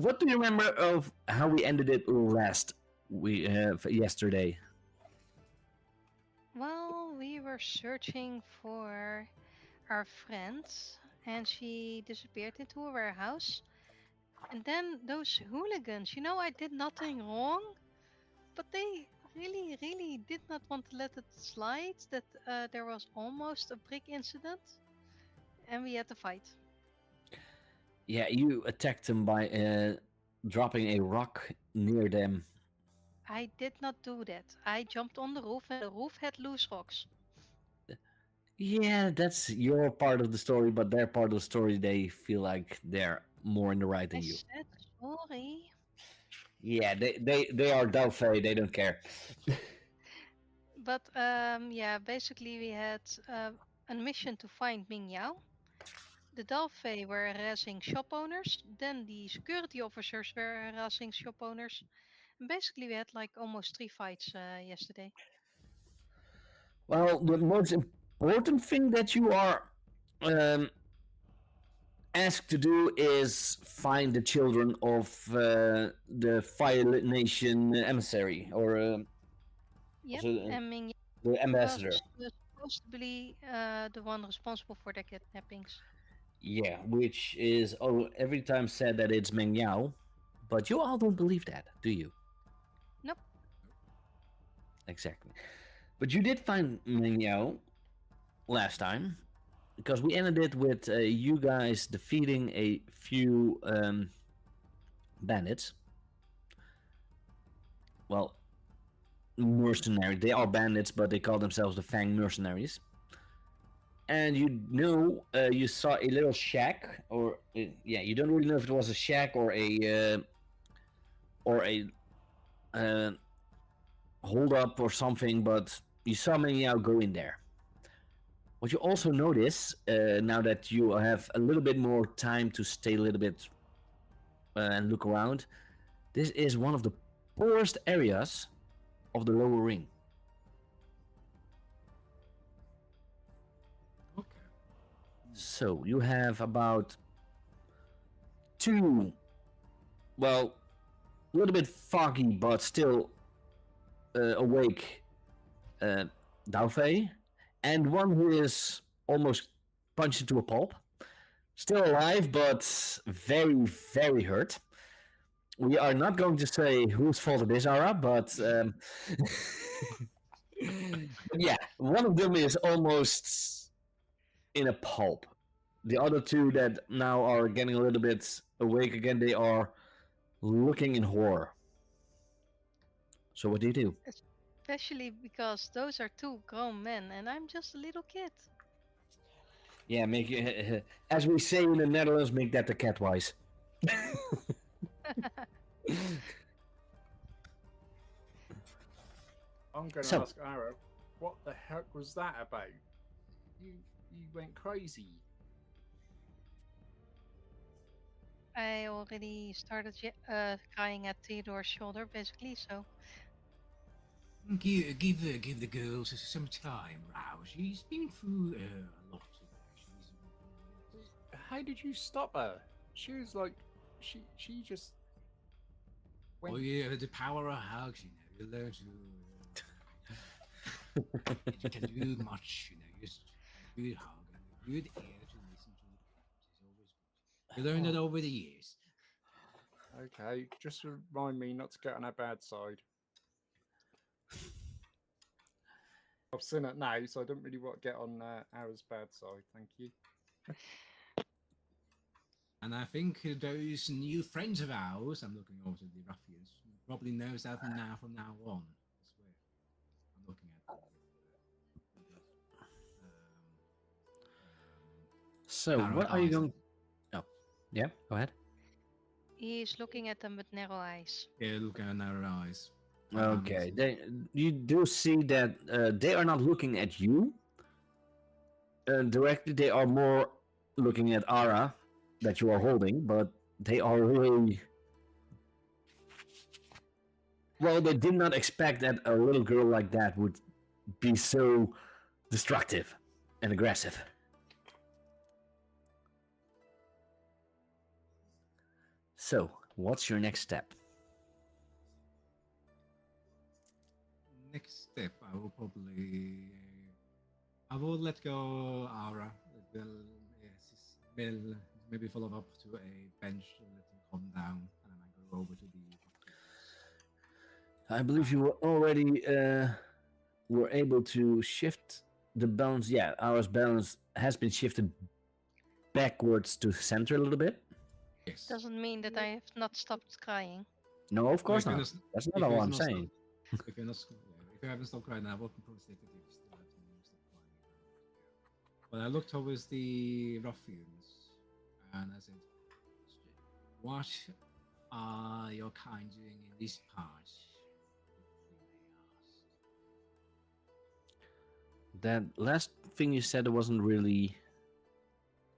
what do you remember of how we ended it yesterday? Well, we were searching for our friends, and she disappeared into a warehouse. And then those hooligans, I did nothing wrong, but they really, really did not want to let it slide that there was almost a brick incident, and we had to fight. Yeah, you attacked them by dropping a rock near them. I did not do that. I jumped on the roof, and the roof had loose rocks. Yeah, that's your part of the story, but their part of the story, they feel like they're more in the right I than you. said sorry. Yeah, they are Delphi, they don't care. But yeah, basically we had a mission to find Ming Yao. The Dalfei were harassing shop owners. Then the security officers were harassing shop owners. And basically we had like almost 3 fights yesterday. Well, the most important thing that you are asked to do is find the children of the Fire Nation emissary, or Yep, also, and Ming the Yao ambassador. was supposed to be the one responsible for their kidnappings. Yeah, which is every time said that it's Meng Yao, but you all don't believe that, do you? Nope. Exactly. But you did find Meng Yao last time, because we ended it with you guys defeating a few bandits. Well, mercenary. They are bandits, but they call themselves the Fang Mercenaries. And you saw a little shack, or yeah, you don't really know if it was a shack or a hold up or something, but you saw Meng Yao go in there. What you also notice, now that you have a little bit more time to stay a little bit and look around, this is one of the poorest areas of the lower ring. Okay. So you have about two, well, a little bit foggy but still awake Daofei, and one who is almost punched into a pulp. Still alive, but very, very hurt. We are not going to say whose fault it is, Ara, but yeah, one of them is almost in a pulp. The other two that now are getting a little bit awake again, they are looking in horror. So what do you do? Especially because those are 2 grown men and I'm just a little kid. Yeah, make as we say in the Netherlands, make that the cat wise. I'm going to So- ask Arrow, what the heck was that about? You went crazy. I already started crying at Theodore's shoulder, basically. So Give the girls some time, Rao. She's been through a lot. She's How did you stop her? She was like, she just went. oh yeah, the power of hugs. You know, you learn to. You can do much. You know, just a good hug and a good ear to listen to the parents is always good. You learn that over the years. Okay, just remind me not to get on her bad side. I've seen it now, so I don't really want to get on Arrow's bad side. Thank you. And I think those new friends of ours, I'm looking over to the ruffians, probably knows that from now on. I swear. I'm looking at them. So Narrow what are you eyes. going? Oh, yeah. Go ahead. he's looking at them with narrow eyes. Yeah, look at narrow eyes. Okay, you do see that they are not looking at you directly. They are more looking at Ara that you are holding, but they are really. Well, they did not expect that a little girl like that would be so destructive and aggressive. So, What's your next step? Next step, I will let go Aura. Will maybe follow up to a bench to let him calm down, and then I go over to the. I believe you were already were able to shift the balance. Yeah, our balance has been shifted backwards to center a little bit. Yes. Doesn't mean that I have not stopped crying. No, of course if you're not. not- That's if not you're all I'm not saying. If you're not, if you haven't stopped crying, I will probably say that you still have to stop crying. But I looked towards the ruffians, and I said, "What are your kind doing in this part?" That last thing you said wasn't really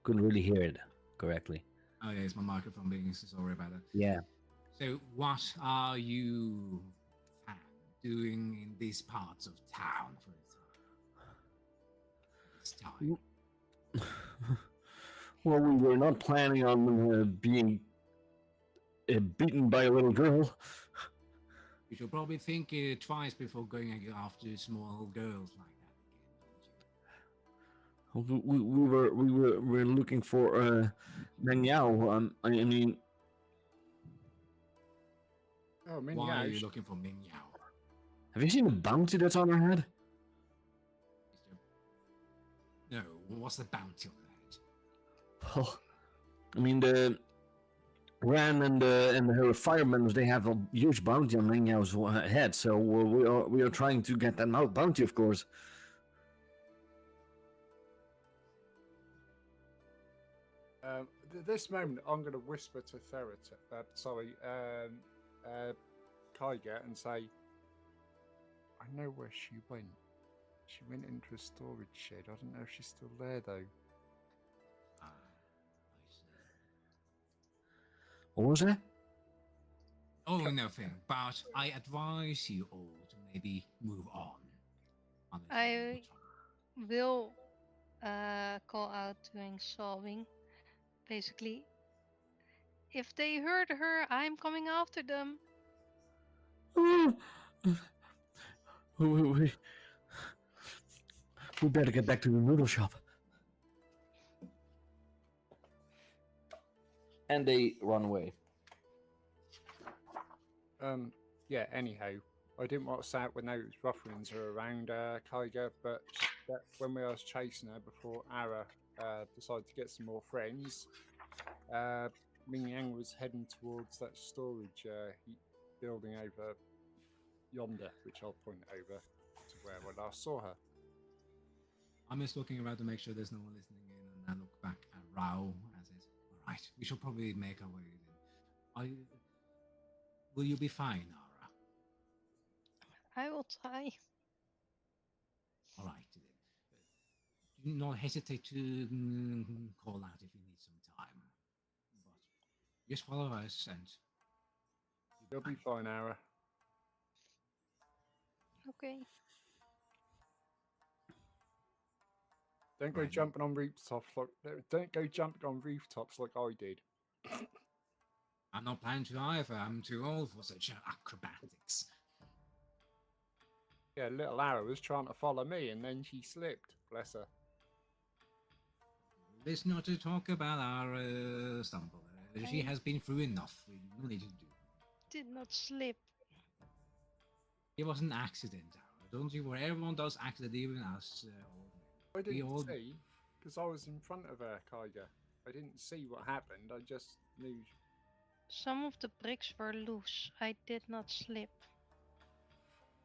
couldn't really hear it correctly. Oh yeah, it's my microphone being so sorry about that. Yeah. So, what are you doing in these parts of town for this time? Well, we were not planning on being beaten by a little girl. You should probably think twice before going after small girls like that again, don't you? We were looking for Meng Yao. I mean, Oh, Min Why Yao, are you looking for Ming Yao? have you seen the bounty that's on her head? No, what's the bounty on that? Well, I mean the Ran and her firemen, they have a huge bounty on Meng Yao's head. So we are trying to get that bounty, of course. This moment, I'm going to whisper to Kyger, and say, I know where she went. She went into a storage shed. I don't know if she's still there, though. I see. What was that? Oh, nothing. But I advise you all to maybe move on. Unless you I want to. will call out doing solving. Basically, if they hurt her, I'm coming after them. We better get back to the noodle shop. And they run away. Yeah, anyhow, I didn't want to say it when those ruffians are around Kyger, but when we was chasing her before Ara decided to get some more friends, Ming Yang was heading towards that storage building over yonder, which I'll point over to where I last saw her. I'm just looking around to make sure there's no one listening in, and I look back at Rao and says, "All right, we should probably make our way in. Will you be fine, Ara? I will try. All right, then. Do not hesitate to call out if you need some time. But just follow us, and You'll be fine, Ara. Okay. Don't go Right. jumping on rooftops like I did. I'm not planning to either. I'm too old for such acrobatics. Yeah, little Ara was trying to follow me, and then she slipped. Bless her. Let's not to talk about our stumble. She has been through enough. We no need to do. Did not slip. It was an accident, Ara. Don't you worry. Everyone does accident, even us. I didn't all- see, because I was in front of her, Kyger. I didn't see what happened. I just knew. Some of the bricks were loose. I did not slip.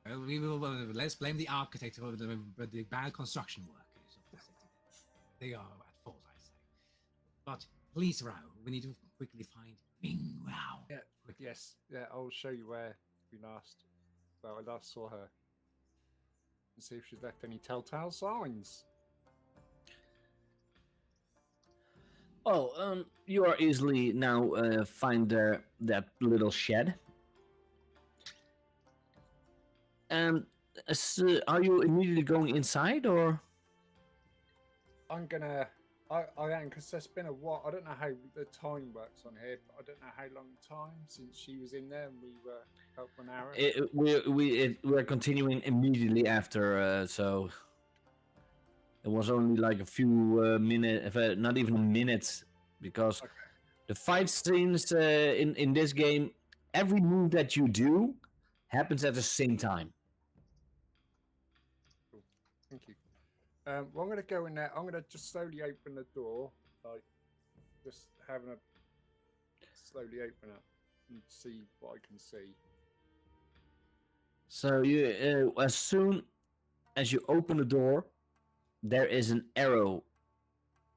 Well, we will. Let's blame the architect for the bad construction workers of the city. They are at fault, I say. But please, Rao, we need to quickly find Ming Rao. Yeah. Quickly. Yes, yeah, I'll show you where I last saw her. And see if she's left any telltale signs. Oh, you are easily now find that little shed. And are you immediately going inside, or? I'm I am, because there's been a while. I don't know how the time works on here, but I don't know how long time since she was in there and we were helping Aaron. We're continuing immediately after, so it was only like a few minutes, not even a minute, because Okay. the fight scenes in this game, every move that you do happens at the same time. Cool. Thank you. Well, I'm going to go in there. I'm going to just slowly open the door, like just having a slowly open it and see what I can see. So you, as soon as you open the door, there is an arrow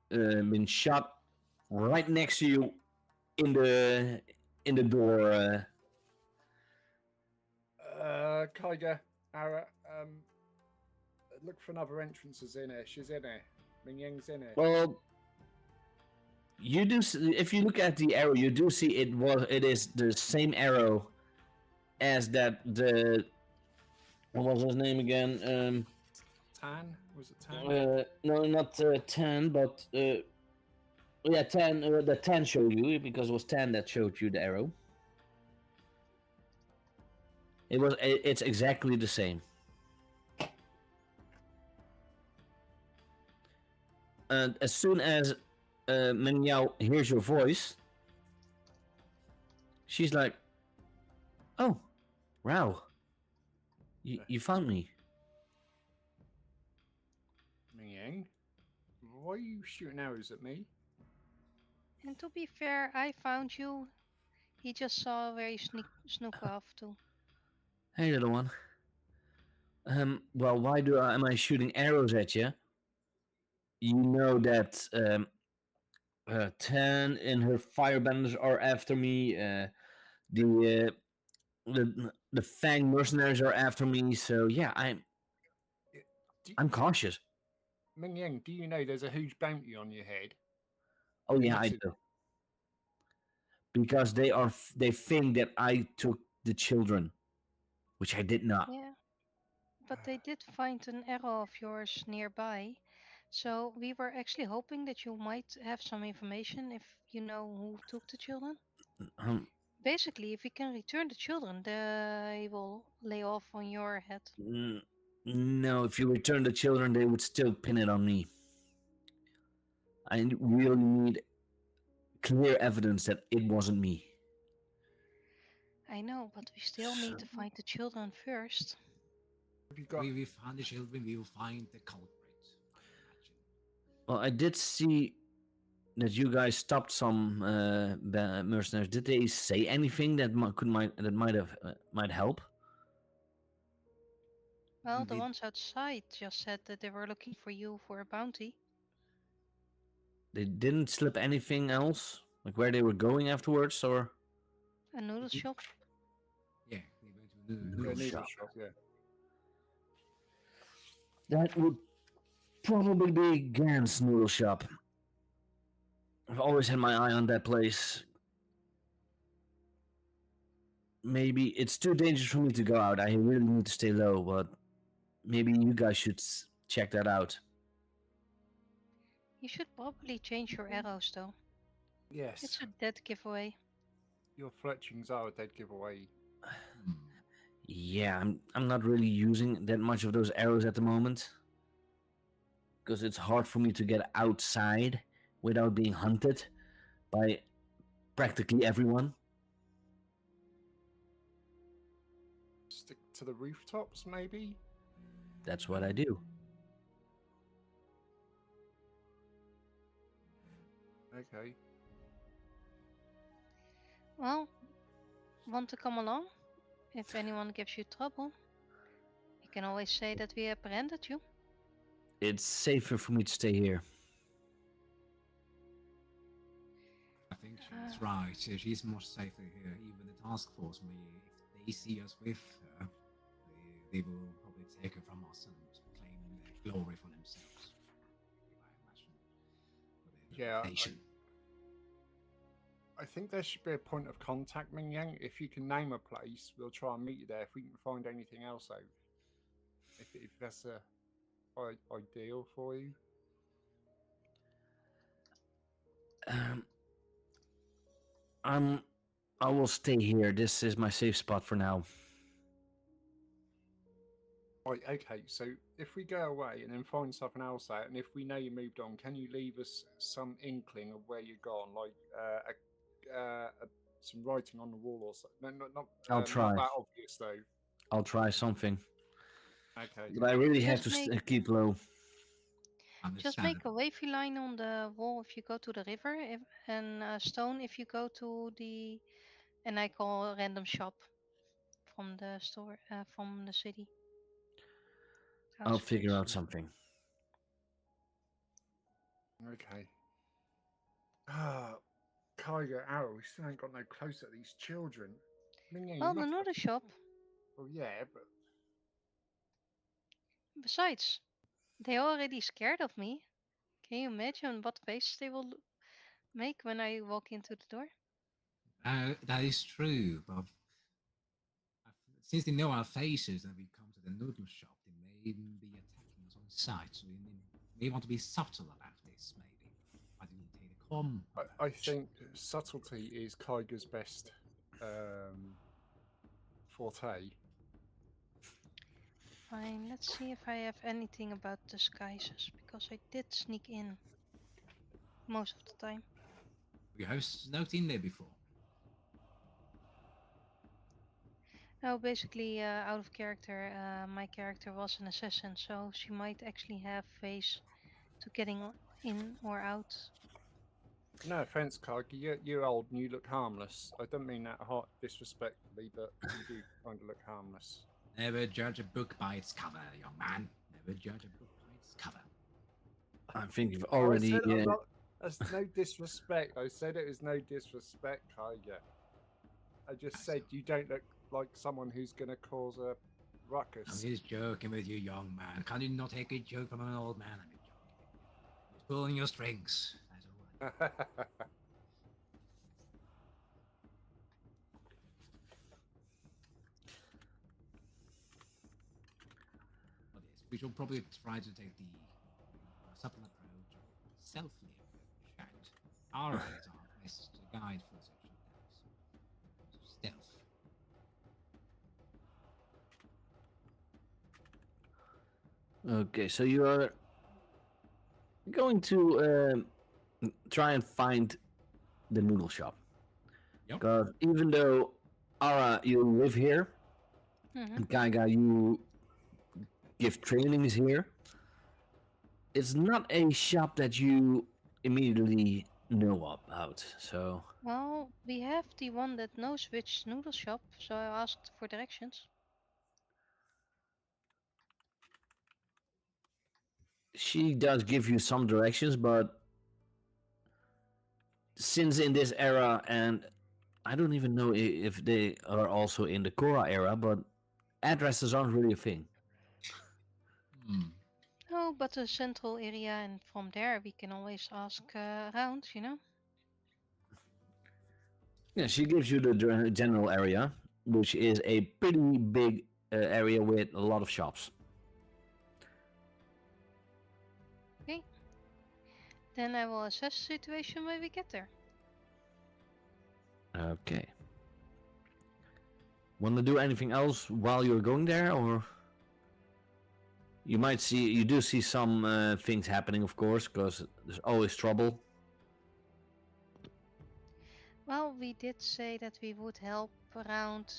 been shot right next to you in the door. Kaiga, Ara, look for another entrances in here. She's in here. Ming Yang's in here. Well, you do. If you look at the arrow, you do see it is the same arrow as that. What was his name again? Tan? Was it Tan? No, not 10, but yeah, 10. The 10 showed you because it was 10 that showed you the arrow. It's exactly the same. And as soon as Meng Yao hears your voice, she's like, "Oh, Rao, you found me." Ming Yang? Why are you shooting arrows at me? And to be fair, I found you. He just saw where you snook off to. Hey, little one. Well, why am I shooting arrows at you? You know that 10 and her firebenders are after me. The Fang mercenaries are after me. So yeah, I'm cautious. Ming Yang, do you know there's a huge bounty on your head? Oh yeah, I Massive. do. Because they think that I took the children, which I did not. Yeah. But they did find an arrow of yours nearby. So we were actually hoping that you might have some information if you know who took the children. Basically, if we can return the children, they will lay off on your head. No, if you return the children, they would still pin it on me. I really need clear evidence that it wasn't me. I know, but we still need to find the children first. Have you got... We will find the children, we will find the culprit. Well, I did see that you guys stopped some mercenaries. Did they say anything that might help? Well, the ones outside just said that they were looking for you for a bounty. They didn't slip anything else, like where they were going afterwards, or a noodle shop. Yeah, they went to the noodle shop. Yeah. That would probably be Gan's noodle shop. I've always had my eye on that place. Maybe it's too dangerous for me to go out. I really need to stay low, but maybe you guys should check that out. You should probably change your arrows, though. Yes. It's a dead giveaway. Your fletchings are a dead giveaway. Yeah, I'm not really using that much of those arrows at the moment. Because it's hard for me to get outside without being hunted by practically everyone. Stick to the rooftops, maybe? That's what I do. Okay. Well, want to come along? If anyone gives you trouble, you can always say that we apprehended you. It's safer for me to stay here. I think she's right. She's much safer here. Even the task force, if they see us with her, they will probably take her from us and claim the glory for themselves. I imagine. Yeah. I think there should be a point of contact, Ming Yang. If you can name a place, we'll try and meet you there. If we can find anything else out, if that's ideal for you. I'm. I will stay here. This is my safe spot for now. Right, okay, so if we go away and then find something else out, and if we know you moved on, can you leave us some inkling of where you're gone, like some writing on the wall or something? No, I'll not try. that obvious though. I'll try something, Okay. but I really have Just to make keep low. just make a wavy line on the wall if you go to the river, and a stone if you go to the, and I call a random shop from the store from the city. I'll figure outskirts. out something. Okay. Ah, Kaiga, Arrow, we still ain't got no close at these children. I mean, yeah, you Well, must another have... shop. Well, yeah, but Besides, they already scared of me. Can you imagine what faces they will make when I walk into the door? That is true, but since they know our faces and we come to the noodle shop, they may even be attacking us on sight. So we may want to be subtle about this, maybe. I didn't take the com. I think subtlety is Kaiga's best forte. Fine, let's see if I have anything about disguises, because I did sneak in most of the time. You have snuck in there before. No, basically, out of character, my character was an assassin, so she might actually have ways to getting in or out. No offense, Kaiga, you're old and you look harmless. I don't mean that disrespectfully, but you do kind of look harmless. Never judge a book by its cover, young man. Never judge a book by its cover. I think you've already. That's no disrespect. I said it was no disrespect, Kaiga. I just said you don't look like someone who's going to cause a ruckus. I'm just joking with you, young man. Can you not take a joke from an old man? I'm just joking. Just pulling your strings. That's all right. But yes, we should probably try to take the subtle approach or stealthy approach. And alright, our best guide for such attacks. So stealth. Okay, so you are going to try and find the noodle shop. Yep. Because even though Ara, you live here, Mm-hmm. and Kaiga, you give trainings here, it's not a shop that you immediately know about. So Well, we have the one that knows which noodle shop, so I asked for directions. she does give you some directions, but since in this era, and I don't even know if they are also in the Korra era, but addresses aren't really a thing. No, but a central area, and from there we can always ask around, you know? Yeah, she gives you the general area, which is a pretty big area with a lot of shops. Okay. Then I will assess the situation when we get there. Okay. Want to do anything else while you're going there, or you do see some things happening, of course, because there's always trouble. Well, we did say that we would help around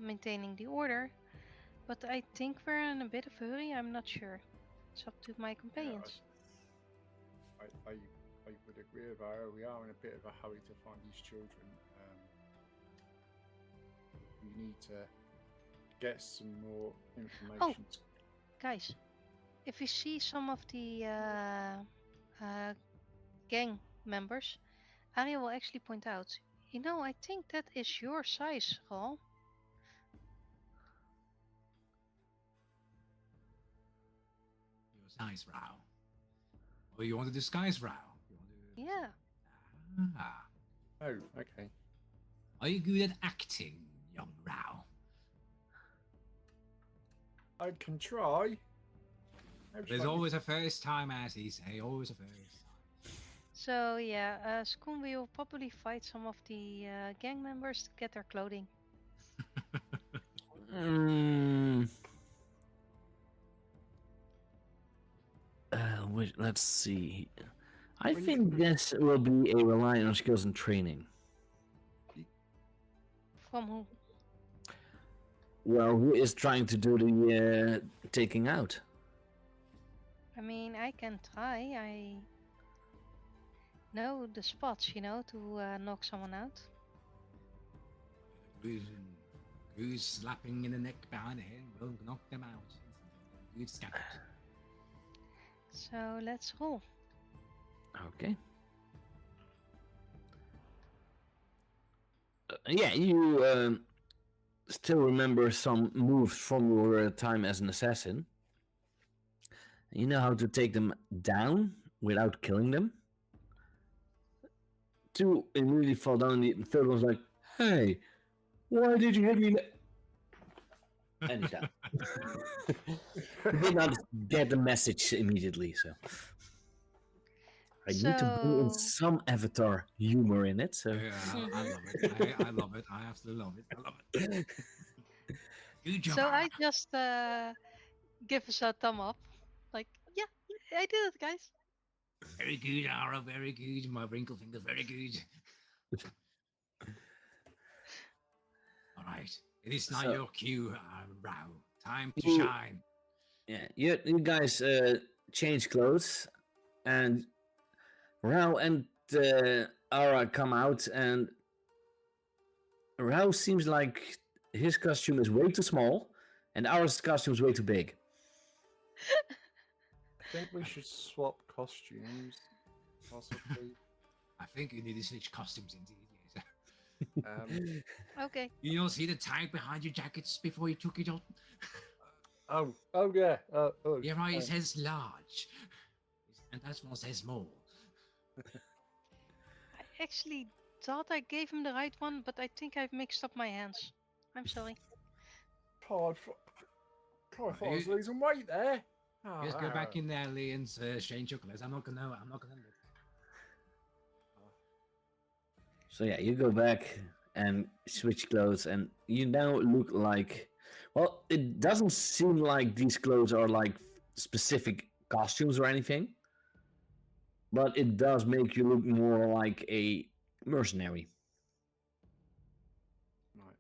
maintaining the order, but I think we're in a bit of a hurry. I'm not sure. It's up to my companions. I would agree with her. We are in a bit of a hurry to find these children. We need to get some more information. Guys, if we see some of the gang members, Arya will actually point out, you know, I think that is your size, Ral. Your size, Rao. Oh, you want to disguise Rao? Yeah. Ah. Oh, okay. Are you good at acting, young Rao? I can try. There's always a first time, as he say. Always a first time. So yeah, Skoon will probably fight some of the gang members to get their clothing. Mm, let's see. I When you think this will be a rely on skills and training. From who? Well, who is trying to do the taking out? I mean, I can try. I know the spots, to knock someone out. Who's slapping in the neck behind the head will knock them out. Good scattered. So let's roll. Okay. Yeah, you still remember some moves from your time as an assassin. You know how to take them down without killing them. Two immediately fall down. The third one's like, "Hey, why did you hit me?" And he's down. He did not get the message immediately, so I need to bring in So- some Avatar humor in it. So Yeah, I love it. I love it. I absolutely love it. I love it. Good job. So Ara. I just give us a thumb up. Like, yeah, I did it, guys. Very good, Ara. Very good. My wrinkle fingers. Very good. All right. It is now So- your cue, Rao. Time to You- shine. yeah, you guys change clothes, and Rao and Ara come out, and Rao seems like his costume is way too small, and Ara's costume is way too big. I think we should swap costumes, possibly. I think you need to switch costumes indeed. Yes. Okay. You don't see the tag behind your jackets before you took it on? Oh yeah. Yeah, right. It says large, and that one says small. I actually thought I gave him the right one, but I think I've mixed up my hands. I'm sorry. God, I Right. thought I was losing weight there. Just go back in there, Lee, and change your clothes. I'm not gonna look. So yeah, you go back and switch clothes, and you now look like. Well, it doesn't seem like these clothes are like specific costumes or anything, but it does make you look more like a mercenary. Right.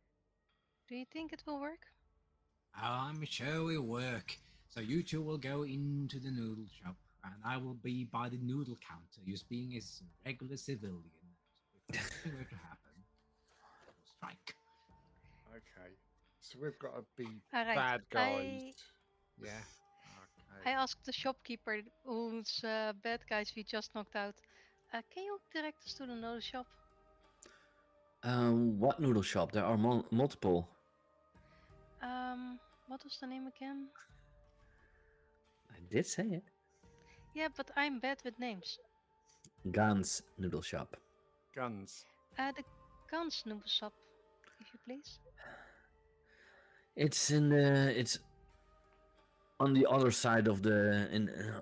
Do you think it will work? I'm sure it will work. So you two will go into the noodle shop, and I will be by the noodle counter, just being a regular civilian. If anything were to happen, I will strike. Okay. So we've got to be All right. bad guys. I Yeah. I Okay. asked the shopkeeper whose bad guys we just knocked out. Can you direct us to the noodle shop? What noodle shop? There are multiple. What was the name again? I did say it. Yeah, but I'm bad with names. Gans noodle shop. Guns. The Guns noodle shop, if you please. It's in the. It's on the other side of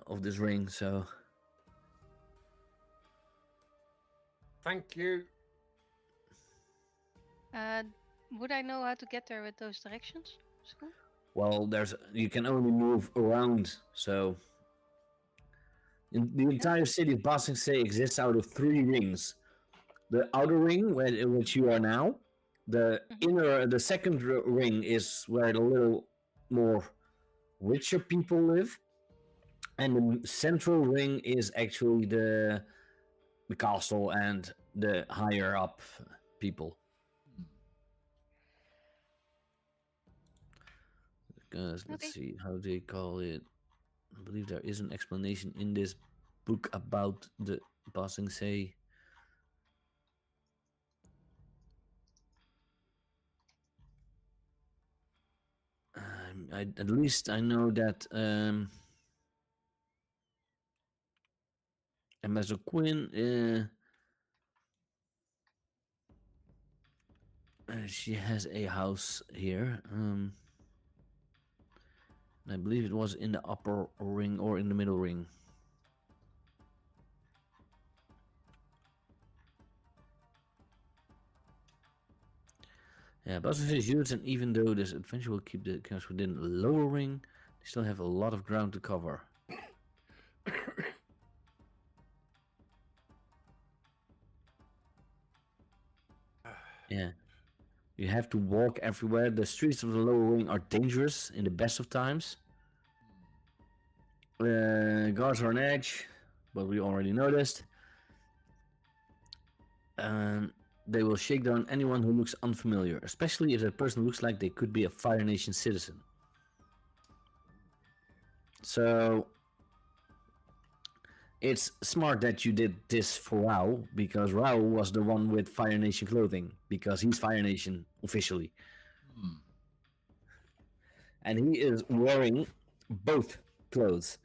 of this ring. So Thank you. Would I know how to get there with those directions? School? well, you can only move around. So the entire city of Ba Sing Se exists out of 3 rings. The outer ring, in which you are now. The the second ring is where the little more richer people live, and the central ring is actually the castle and the higher up people. Let's Okay. see how they call it. I believe there is an explanation in this book about the Ba Sing Se. At least I know that Ambassador Quinn, she has a house here. I believe it was in the upper ring or in the middle ring. Yeah, Buster says units, and even though this adventure will keep the chaos within the lower ring, they still have a lot of ground to cover. Yeah. You have to walk everywhere. The streets of the lower ring are dangerous in the best of times. Guards are on edge, but we already noticed. They will shake down anyone who looks unfamiliar, especially if that person looks like they could be a Fire Nation citizen. So it's smart that you did this for Rao, because Rao was the one with Fire Nation clothing, because he's Fire Nation officially. And he is wearing both clothes.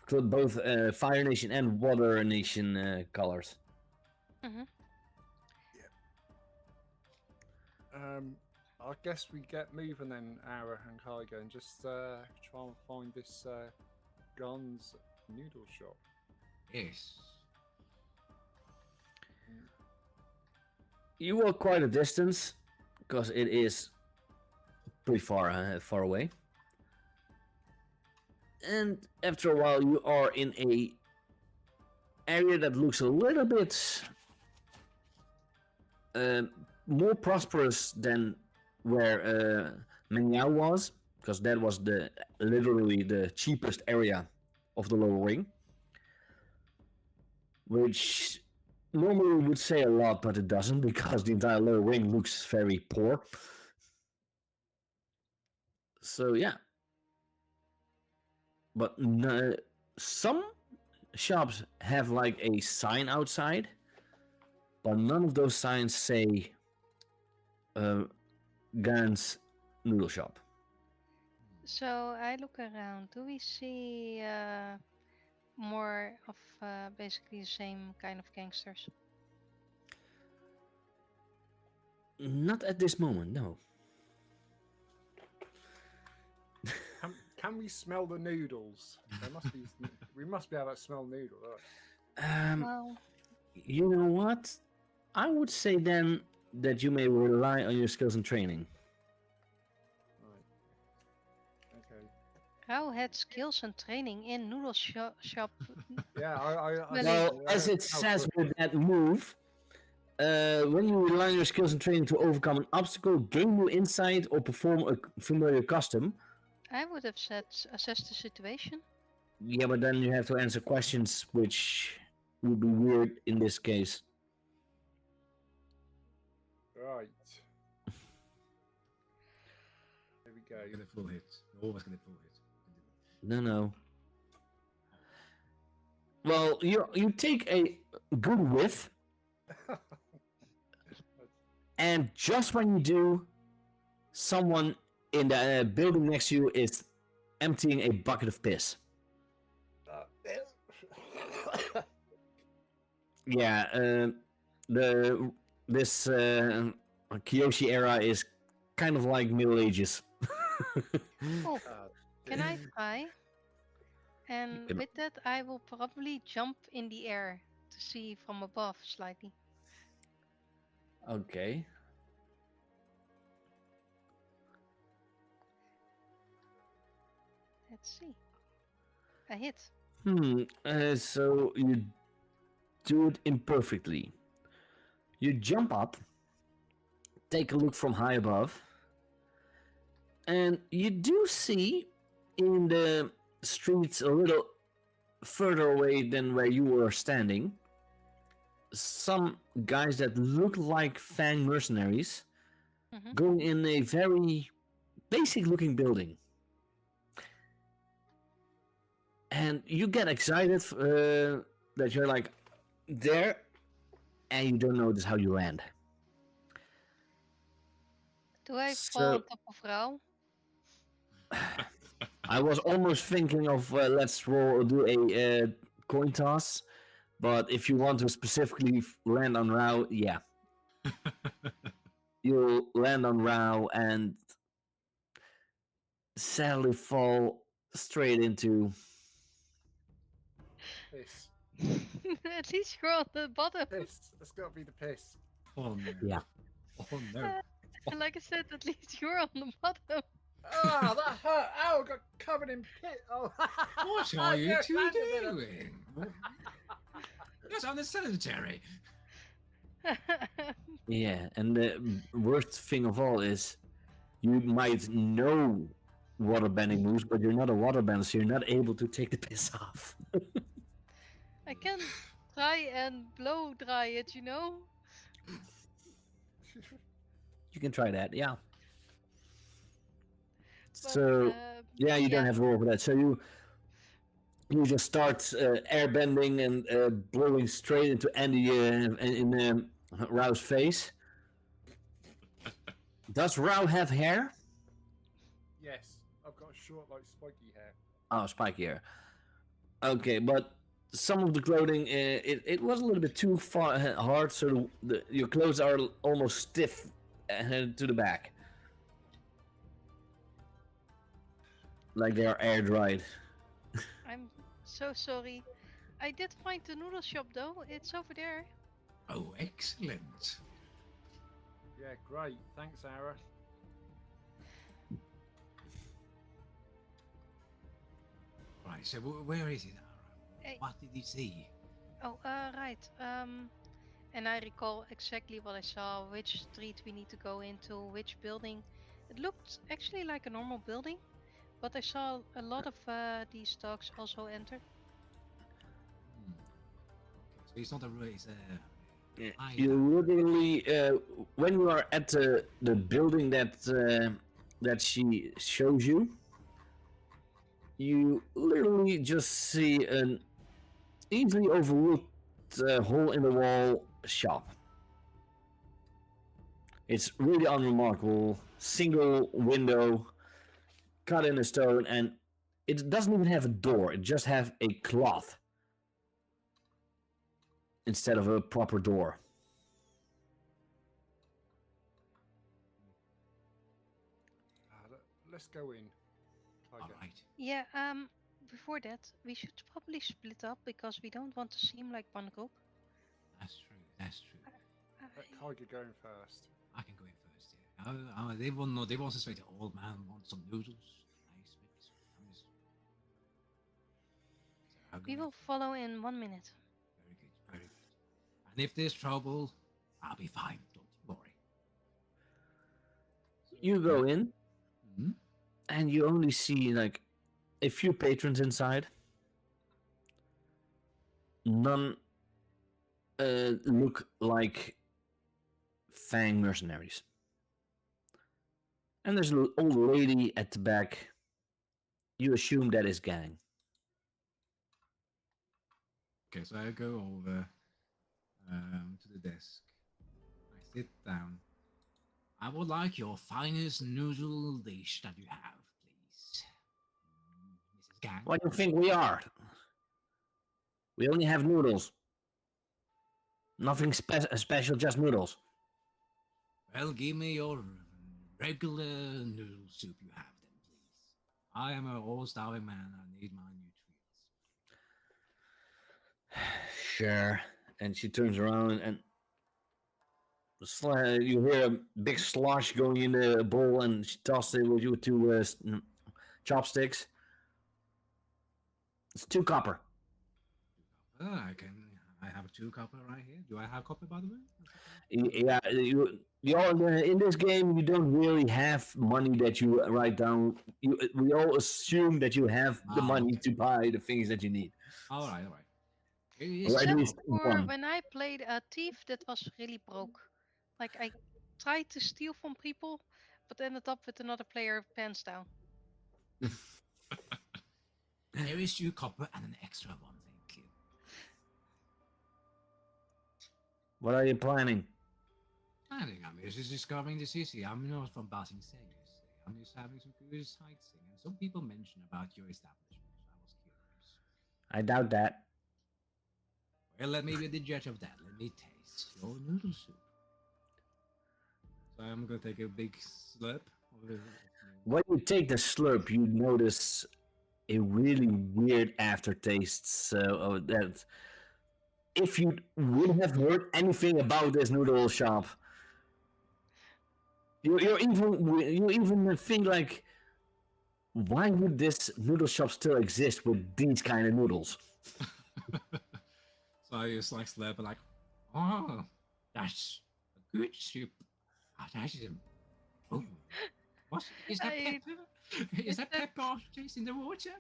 Both Fire Nation and Water Nation colors. I guess we get moving then, Ara and Kygo, and just try and find this Guns noodle shop. Yes. You walk quite a distance, because it is pretty far away. And after a while, you are in a area that looks a little bit more prosperous than where Mengyao was, because that was literally the cheapest area of the lower ring, which normally would say a lot, but it doesn't, because the entire lower ring looks very poor. So yeah. But some shops have like a sign outside, but none of those signs say Gan's noodle shop. So I look around. Do we see more of basically the same kind of gangsters? Not at this moment, no. Can we smell the noodles? There must be. We must be able to smell noodle. Right? Well, You know what? I would say then that you may rely on your skills and training. Right. Okay. Rao had skills and training in noodle shop. Yeah, I Well, as it says with that move, when you rely on your skills and training to overcome an obstacle, gain new insight, or perform a familiar custom. I would have said assess the situation. Yeah, but then you have to answer questions, which would be weird in this case. Right. There we go. Get a full hit. You're always get a full hit. No. Well, you take a good whiff, and just when you do, someone in the building next to you is emptying a bucket of piss. Yeah, this Kyoshi era is kind of like Middle Ages. Oh, can I try? And can- with that, I will probably jump in the air to see from above slightly. Okay. Let's see. A hit. So you do it imperfectly. You jump up, take a look from high above, and you do see in the streets a little further away than where you were standing some guys that look like Fang mercenaries going in a very basic looking building. And you get excited that you're like there, and you don't notice how you land. Do I So- fall on top of Rao? I was almost thinking of let's do a coin toss, but if you want to specifically land on Rao, yeah. You'll land on Rao and sadly fall straight into... Piss. At least you're on the bottom. Piss. That's got to be the piss. Oh no. Yeah. Oh no. And like I said, at least you're on the bottom. Ah, that hurt. Ow, got covered in pit. Oh, What are you Yes, two hang a minute. doing? Yes, I'm the sanitary. Yeah, and the worst thing of all is you might know waterbending moves, but you're not a waterbender, so you're not able to take the piss off. I can try and blow dry it, you know? You can try that, yeah. But, So yeah, you don't yeah. have to roll for that. So you just start airbending and blowing straight into Andy in Rao's face. Does Rao have hair? yes, I've got short, like spiky hair. Oh, spiky hair. Okay, but some of the clothing it was a little bit too hard, so your clothes are almost stiff to the back, like they are air dried. I'm so sorry. I did find the noodle shop though. It's over there. Oh, excellent. Yeah, great. Thanks, Ara. Right, so where is it, Ara? Hey. What did you see? Oh, right. And I recall exactly what I saw, which street we need to go into, which building. It looked actually like a normal building, but I saw a lot of these dogs also enter. Okay, so it's not a race. It's You literally, when you are at the building that she shows you, you literally just see an easily overlooked hole in the wall shop. It's really unremarkable. Single window, cut in a stone, and it doesn't even have a door. It just has a cloth instead of a proper door. Let's go in. All Tiger. right. Yeah, before that, we should probably split up because we don't want to seem like one group. That's true. That's true. Let Tiger go in first. I can go in first. Yeah. They won't know. They won't suspect the old man wants some noodles. Nice. So I'll go We in will follow in 1 minute. Very good. Very good. And if there's trouble, I'll be fine. Don't you worry. You go in, Hmm? and you only see like a few patrons inside. None look like Fang mercenaries. And there's an old lady at the back. You assume that is gang. Okay, so I go over to the desk. I sit down. I would like your finest noodle dish that you have, please. Mrs. Gang. What do you think we are? We only have noodles. Nothing special, just noodles. Well, give me your regular noodle soup you have then, please. I am an old starving man. I need my nutrients. Sure. And she turns around and you hear a big slosh going in the bowl, and she tosses it with you two chopsticks. It's 2 copper. I have 2 copper right here. Do I have copper, by the way? Yeah, you all in this game you don't really have money that you write down. We all assume that you have the money Okay. to buy the things that you need. All right. Well, at Except least for one. when I played a thief that was really broke. Like I tried to steal from people, but ended up with another player pants down. There is 2 copper and an extra one. Thank you. What are you planning? I think I'm just discovering the city. I'm not from Basing Say, you see. I'm just having some good sightseeing. And some people mention about your establishment. So I was curious. I doubt that. Well, let me be the judge of that. Let me taste your noodle soup. So I'm gonna take a big slurp. When you take the slurp, you notice a really weird aftertaste. So that if you would have heard anything about this noodle shop, You even think like, why would this noodle shop still exist with these kind of noodles? So I just like slurp like, oh, that's a good soup. Oh, that is oh, what is that? I, Is that that- pepper taste in the water?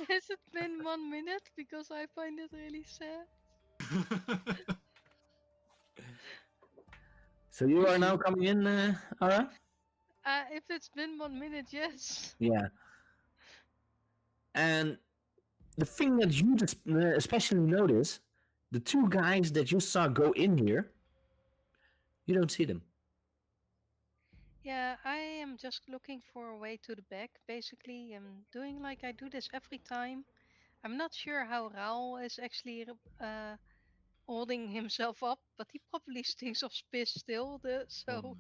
has it been 1 minute? Because I find it really sad. So you are now coming in, Ara? If it's been 1 minute, yes. Yeah. And the thing that you just especially notice, the two guys that you saw go in here, you don't see them. Yeah, I am just looking for a way to the back. Basically, I'm doing like I do this every time. I'm not sure how Raul is actually holding himself up, but he probably stinks of piss still. Oh, no.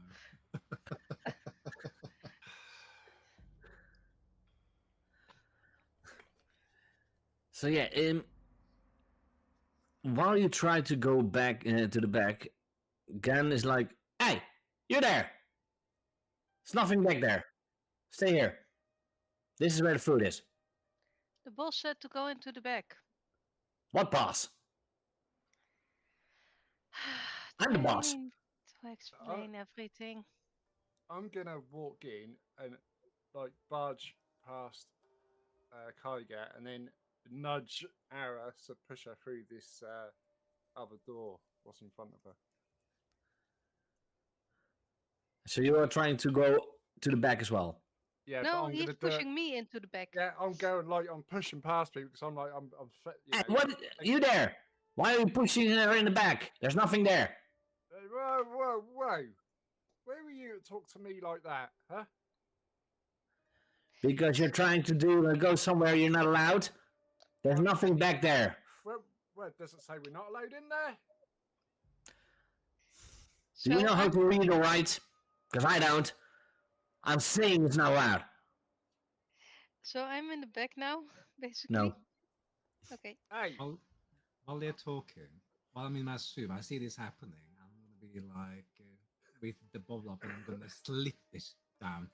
So yeah, while you try to go back to the back, Gan is like, "Hey, you there? There's nothing back there. Stay here. This is where the food is." The boss said to go into the back. What boss? I'm the boss. Trying to explain everything. I'm gonna walk in and like barge past Kaiga and then nudge Ara to push her through this other door. What's in front of her? So you are trying to go to the back as well. Yeah, No, but I'm he's gonna do it. pushing me into the back. Yeah, I'm going like I'm pushing past people because I'm like I'm Hey, what? You there? Why are you pushing her in the back? There's nothing there. Whoa, whoa, whoa! Where were you to talk to me like that, huh? Because you're trying to go somewhere you're not allowed. There's nothing back there. Well, does it say we're not allowed in there? Do you know how I'm- to read or write? Because I don't. I'm saying it's not allowed. So I'm in the back now, basically. No. Okay. Hey, While they're talking, while I'm in my soup, I see this happening. I'm gonna be like with the bottle up, and I'm gonna slip this down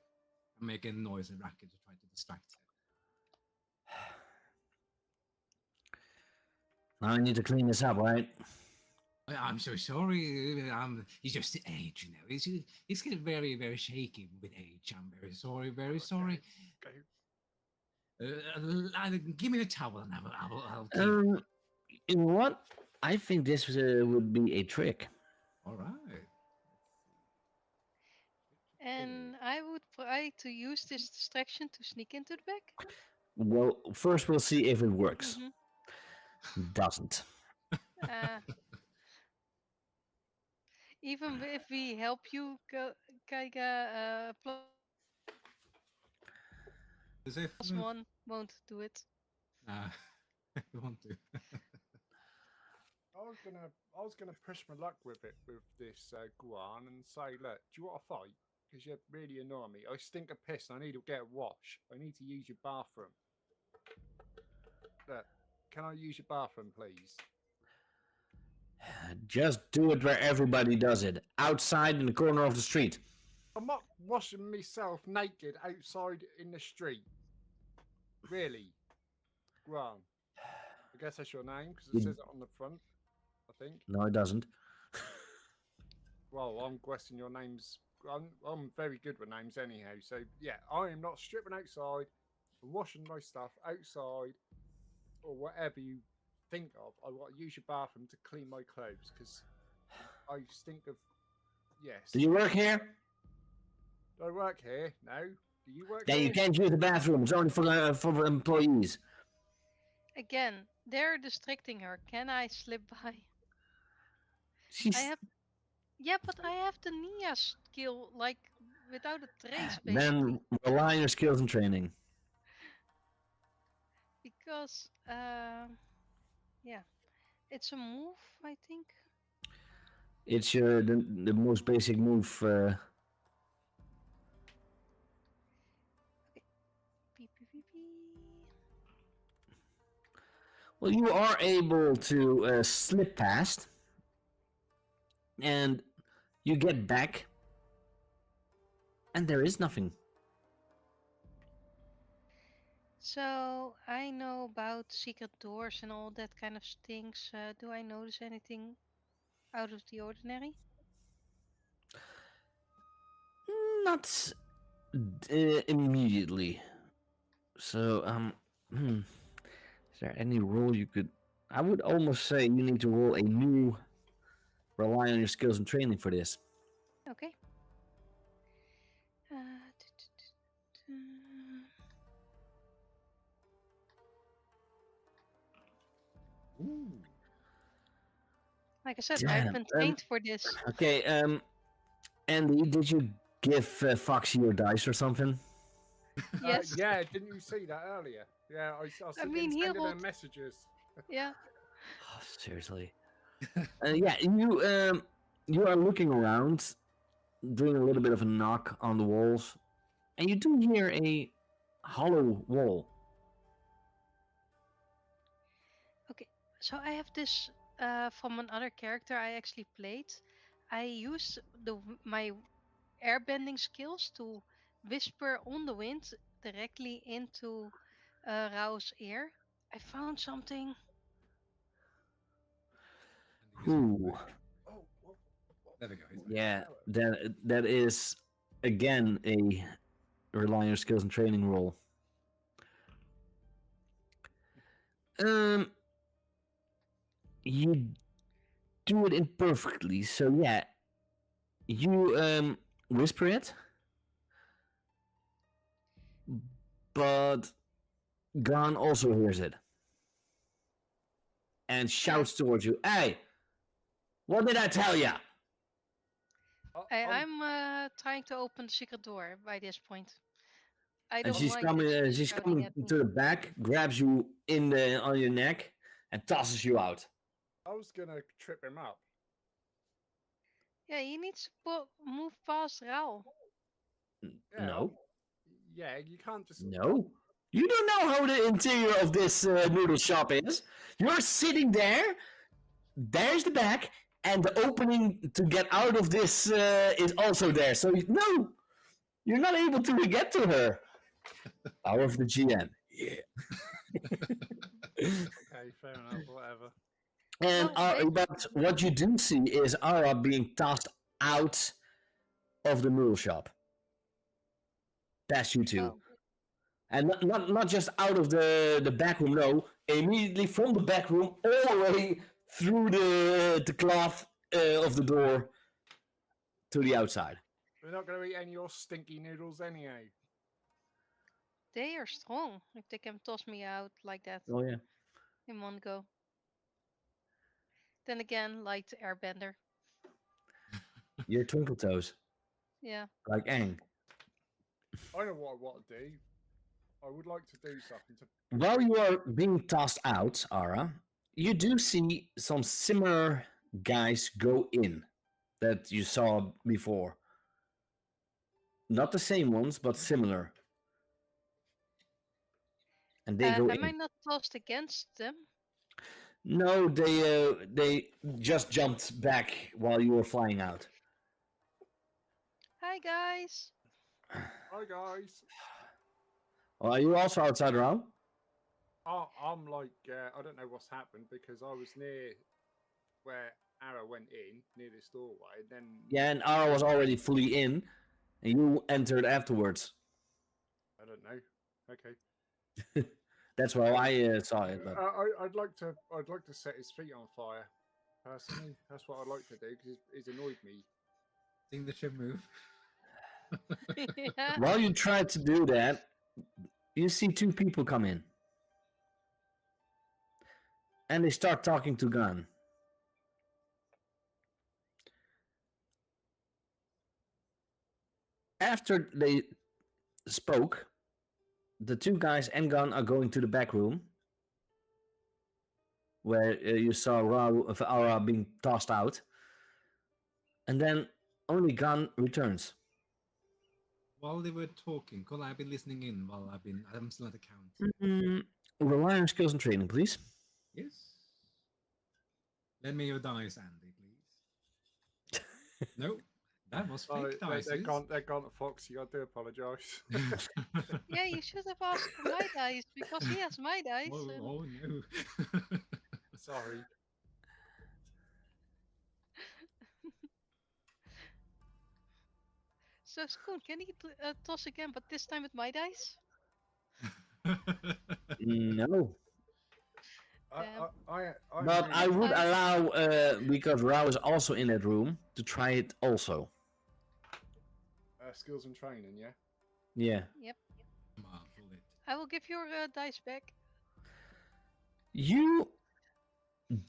and make a noise and racket to try to distract it. Now I need to clean this up, right? I'm so sorry. He's just the age, you know. He's getting very, very shaky with age. I'm very sorry, very sorry. Give me a towel and I'll clean. You know what? I think this would be a trick. All right. And I would try to use this distraction to sneak into the back. Well, first we'll see if it works. Mhm. Doesn't. Even if we help you, Kaiga, As if plus one won't do it. if you want to. I was gonna push my luck with it with this Guan and say, look, do you want to fight? Because you're really annoying me. I stink of piss and I need to get a wash. I need to use your bathroom. Look, can I use your bathroom, please? Just do it where everybody does it. Outside in the corner of the street. I'm not washing myself naked outside in the street. Really? Guan. I guess that's your name because it says it on the front, I think. No, it doesn't. Well, I'm guessing your name's. I'm very good with names anyhow. So yeah, I am not stripping outside, washing my stuff outside, or whatever you think of. I want to use your bathroom to clean my clothes because I stink of. Yes. Do you work here? Do I work here? No. Do you work Then here? you can't use the bathroom. It's only for employees. Again, they're distracting her. Can I slip by? She's... I have. Yeah, but I have the Nia skill, like without a trace, basically. Then rely on your skills and training. Because, yeah, it's a move, I think. It's the most basic move. Beep, beep, beep, beep. Well, you are able to slip past, and you get back. And there is nothing. So I know about secret doors and all that kind of things. Do I notice anything out of the ordinary? Not immediately. So, is there any role you could? I would almost say you need to roll a new. Rely on your skills and training for this. Okay. Ooh. Like I said, Damn, I've been trained for this. Okay, Andy, did you give Foxy your dice or something? Yes. Yeah, didn't you see that earlier? Yeah, I was mean, he sending her rolled- messages. Yeah. Oh, seriously. Yeah, you are looking around, doing a little bit of a knock on the walls, and you do hear a hollow wall. So I have this from another character I actually played. I used my airbending skills to whisper on the wind directly into Rao's ear. I found something. And he goes, Ooh, Oh, whoa, there we go. He's back. yeah, that is again a rely on your skills and training roll. You do it imperfectly, so yeah, you whisper it, but Gon also hears it and shouts towards you. Hey, what did I tell ya? I'm trying to open the secret door by this point. I And don't she's like coming. that She's shouting coming at me. to the back, grabs you on your neck, and tosses you out. I was gonna trip him up. Yeah, he needs to move past Rao. Yeah, No, yeah, you can't just. no. You don't know how the interior of this noodle shop is. You're sitting there. There's the back, and the opening to get out of this is also there. So no, you're not able to get to her. Power of the GM. Yeah. Okay, fair enough. Whatever. And No, but what you do see is Ara being tossed out of the noodle shop. Past you two. Oh. And not just out of the back room, no. Immediately from the back room all the way through the cloth of the door to the outside. We're not gonna eat any of your stinky noodles anyhow. They are strong if they can toss me out like that Oh yeah. in one go. Then again, light airbender. You're Twinkle Toes. Yeah. Like Aang. I know what I want to do. I would like to do something to. While you are being tossed out, Ara, you do see some similar guys go in that you saw before. Not the same ones, but similar. And they go Am in. I not tossed against them? No, they just jumped back while you were flying out. Hi guys. Hi guys. Are you also outside around? I'm like, I don't know what's happened because I was near where Arrow went in, near this doorway. Then Yeah, and Ara was already fully in, and you entered afterwards. I don't know. Okay. That's how I saw it. But I'd like to set his feet on fire. Personally, that's what I'd like to do because he's annoyed me. Seeing the ship move. Yeah. while you try to do that, you see two people come in. And they start talking to Gun. After they spoke, the two guys and Gun are going to the back room where you saw Ara being tossed out. And then only Gun returns. While they were talking, could I be listening in while I'm still at the count? Rely on skills and training, please. Yes. Lend me your dice, Andy, please. No, That was Oh, fake they're dice. gone. They're gone to Foxy. I do apologise. Yeah, you should have asked for my dice because he has my dice. Oh, and- oh no. Sorry. So, Scoon, can you toss again, but this time with my dice? No. Damn. But I would I- allow, because Rao is also in that room, to try it also. Skills and training, yeah. Yeah. Yep. Come on, pull it. I will give your dice back. You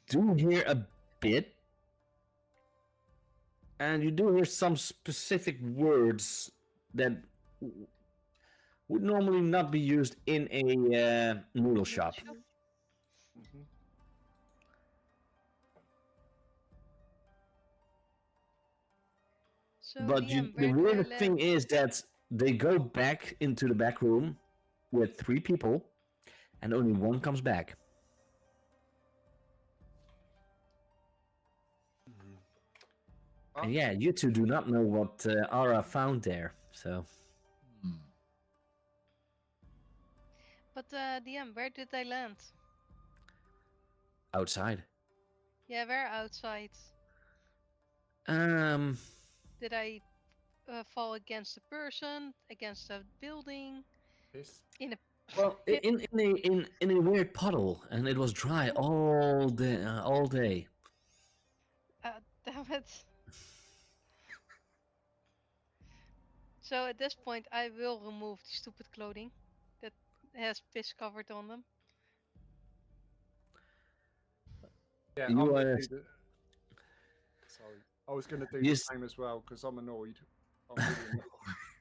do hear a bit, and you do hear some specific words that would normally not be used in a noodle shop. Mm-hmm. So, But DM, the where do I weird land? thing is that they go back into the back room with 3 people, and only one comes back. And yeah, you two do not know what Ara found there, so. Hmm. But DM, where did I land? Outside. Yeah, where outside? Did I fall against a person, against a building, Piss. in a Well, in a weird puddle, and it was dry all day. All day. damn it. So at this point, I will remove the stupid clothing that has piss covered on them. Yeah, You I'm are- gonna do the. Sorry, I was gonna do the Yes. same as well because I'm annoyed. I'm really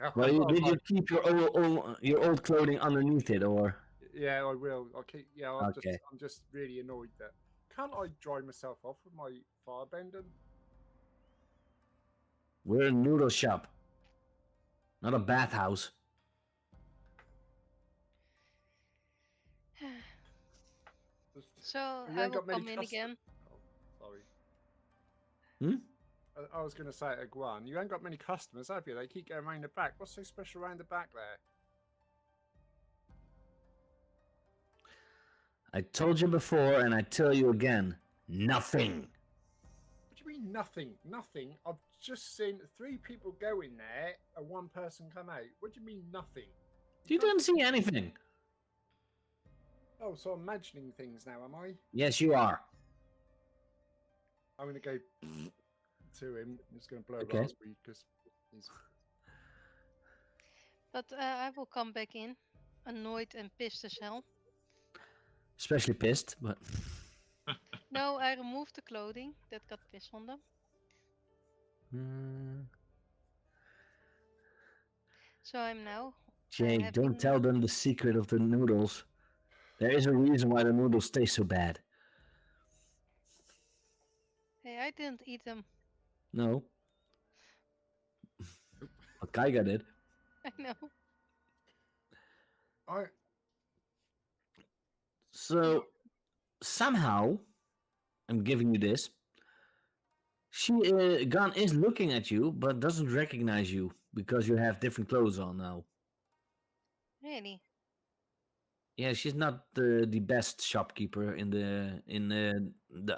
annoyed. Well, did you Like, keep your old clothing underneath it, or? yeah, I will. I'll keep. Yeah, Okay. I'm just really annoyed that can't I dry myself off with my firebending? We're a noodle shop, not a bathhouse. So You I ain't will got many come in custom- again. Oh, sorry. Hmm? I was going to say at Guan, you ain't got many customers, have you? They keep going around the back. What's so special around the back there? I told you before, and I tell you again, nothing. What do you mean nothing? Nothing? I've just seen 3 people go in there and 1 person come out. What do you mean nothing? You didn't see anything. Oh, so I'm imagining things now, am I? Yes, you are. I'm going to go to him. I'm just going to blow Okay. a raspberry because he's... But I will come back in, annoyed and pissed as hell. Especially pissed, but. No, I removed the clothing that got piss on them. So I'm now. Jake, don't having- tell them the secret of the noodles. There is a reason why the noodles taste so bad. Hey, I didn't eat them. No. But Kaiga did. I know. So, somehow, I'm giving you this. Gun is looking at you, but doesn't recognize you because you have different clothes on now. Really? Yeah, she's not the best shopkeeper in the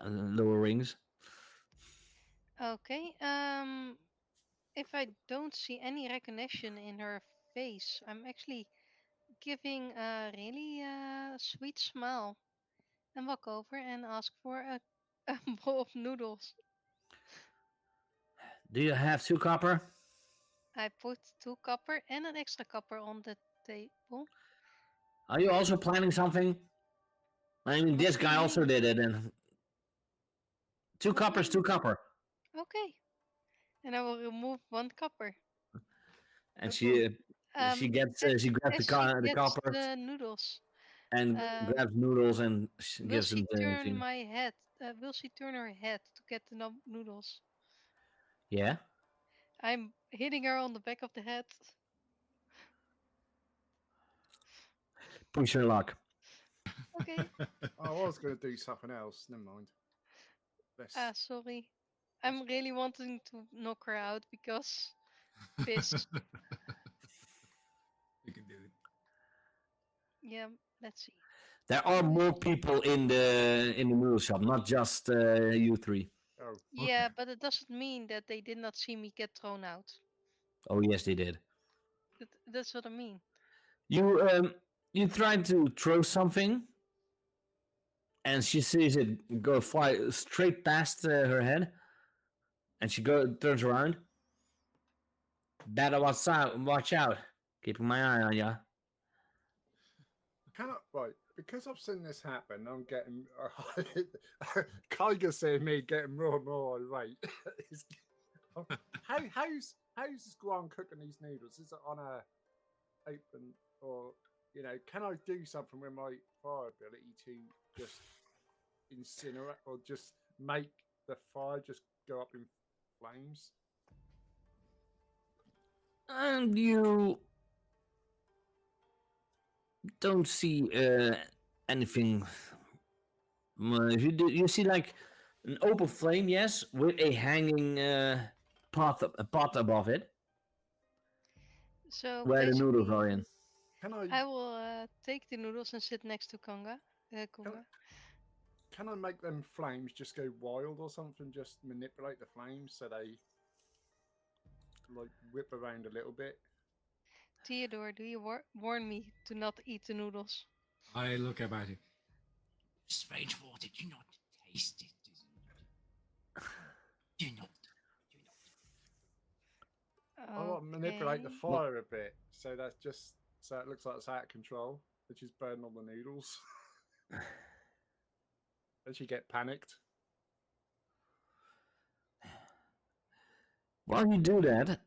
lower rings. Okay. If I don't see any recognition in her face, I'm actually giving a really sweet smile and walk over and ask for a bowl of noodles. Do you have 2 copper? I put 2 copper and an extra copper on the table. Are you also planning something? I mean, What this do you guy also mean? did it, and 2 What do you coppers, 2 copper. Okay. And I will remove 1 copper. And she grabs As the she gets copper the noodles, and grabs noodles and will gives she them to turn thing. my head? Will she turn her head to get the noodles? Yeah. I'm hitting her on the back of the head. Push her luck. Okay. Oh, I was going to do something else. Never mind. Let's... Sorry. I'm really wanting to knock her out because fish. You can do it. Yeah, let's see. There are more people in the noodle shop, not just you three. Oh, Yeah, Okay. but it doesn't mean that they did not see me get thrown out. Oh yes, they did. That's what I mean. You tried to throw something, and she sees it go fly straight past her head, and she turns around. Better watch out. Keeping my eye on ya. can I, right, because I've seen this happen, I'm getting. Kyger seeing me getting more and more irate. How's this Guan cooking these noodles? Is it on a open, or can I do something with my fire ability to just incinerate or just make the fire just go up in flames? And you don't see anything. You see like an open flame, yes, with a hanging pot above it, So where the noodles are basically, in. Can I will take the noodles and sit next to Kunga. Kunga. can I make them flames just go wild or something? Just manipulate the flames so they like whip around a little bit. Theodore, do you warn me to not eat the noodles? I look about it. Strange water, do not taste it. Do not. I want to manipulate the Okay. fire a bit, so that's just so it looks like it's out of control, which is burning all the noodles. And she get panicked. While you do that,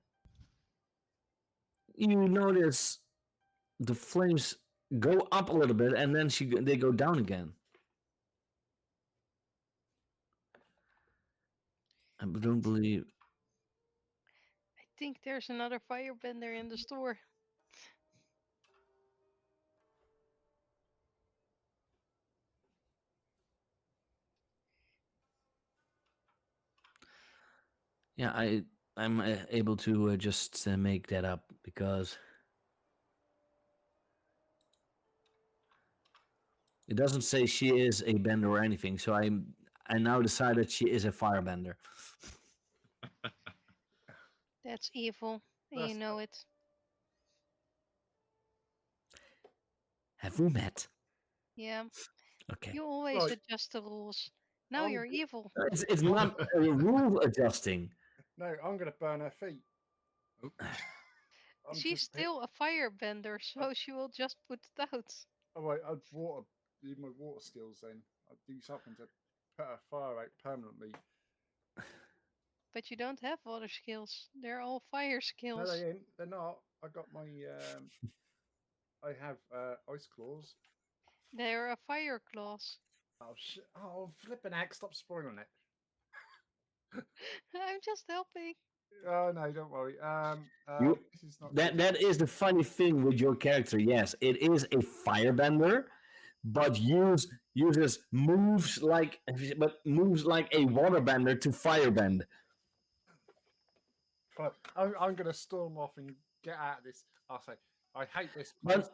you notice the flames go up a little bit, and then they go down again. I don't believe. I think there's another firebender in the store. Yeah, I'm able to just make that up because it doesn't say she is a bender or anything. So I now decided she is a firebender. That's evil, and you That's know it. Have we met? Yeah, Okay. you always Right. adjust the rules. Now I'm you're g- evil. It's not a rule adjusting. No, I'm gonna burn her feet. Oh. I'm She's just still a firebender, so she will just put it out. Oh wait, I'd use my water skills then. I'd do something to put a fire out permanently. But you don't have water skills. They're all fire No, skills. they ain't. They're not. I got my. I have ice claws. They're a fire claws. Oh shit! Oh flipping heck! Stop spoiling it. I'm just helping. Oh no, don't worry. You This is not good. that is the funny thing with your character. Yes, it is a firebender, but uses moves like a waterbender to firebend. But I'm gonna storm off and get out of this. I'll say I hate this But- place.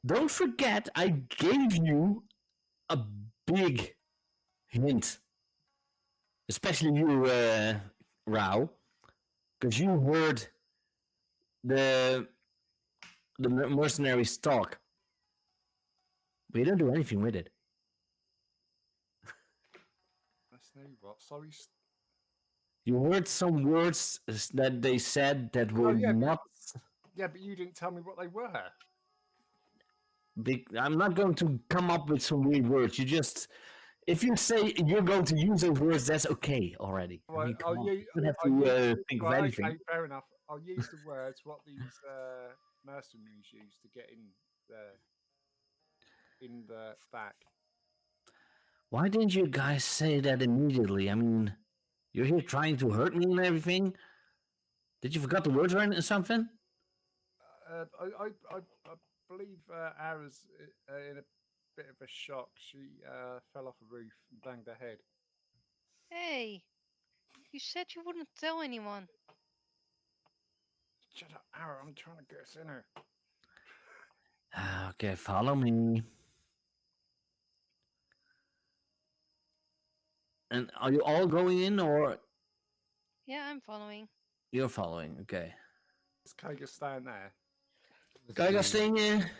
Don't forget, I gave you a big hint, especially you, Rao, because you heard the mercenaries talk, but you don't do anything with it. That's no what. Sorry. You heard some words that they said that were yeah. not. Yeah, but you didn't tell me what they were. Big. I'm not going to come up with some weird words. You just, if you say you're going to use those words, that's okay already. I Right, mean, come on. use, You don't have I'll to use, think of right, anything. okay, fair enough. I'll use the words what these mercenaries use to get in the back. Why didn't you guys say that immediately? I mean, you're here trying to hurt me and everything. Did you forget the words or something? I believe Ara's in a bit of a shock. She fell off a roof and banged her head. Hey, You said you wouldn't tell anyone. Shut up, Ara. I'm trying to get us in here. Okay, follow me. And are you all going in, or Yeah, I'm following. you're following? Okay. Is Kaiga staying there? Let's Kaiga see. staying here.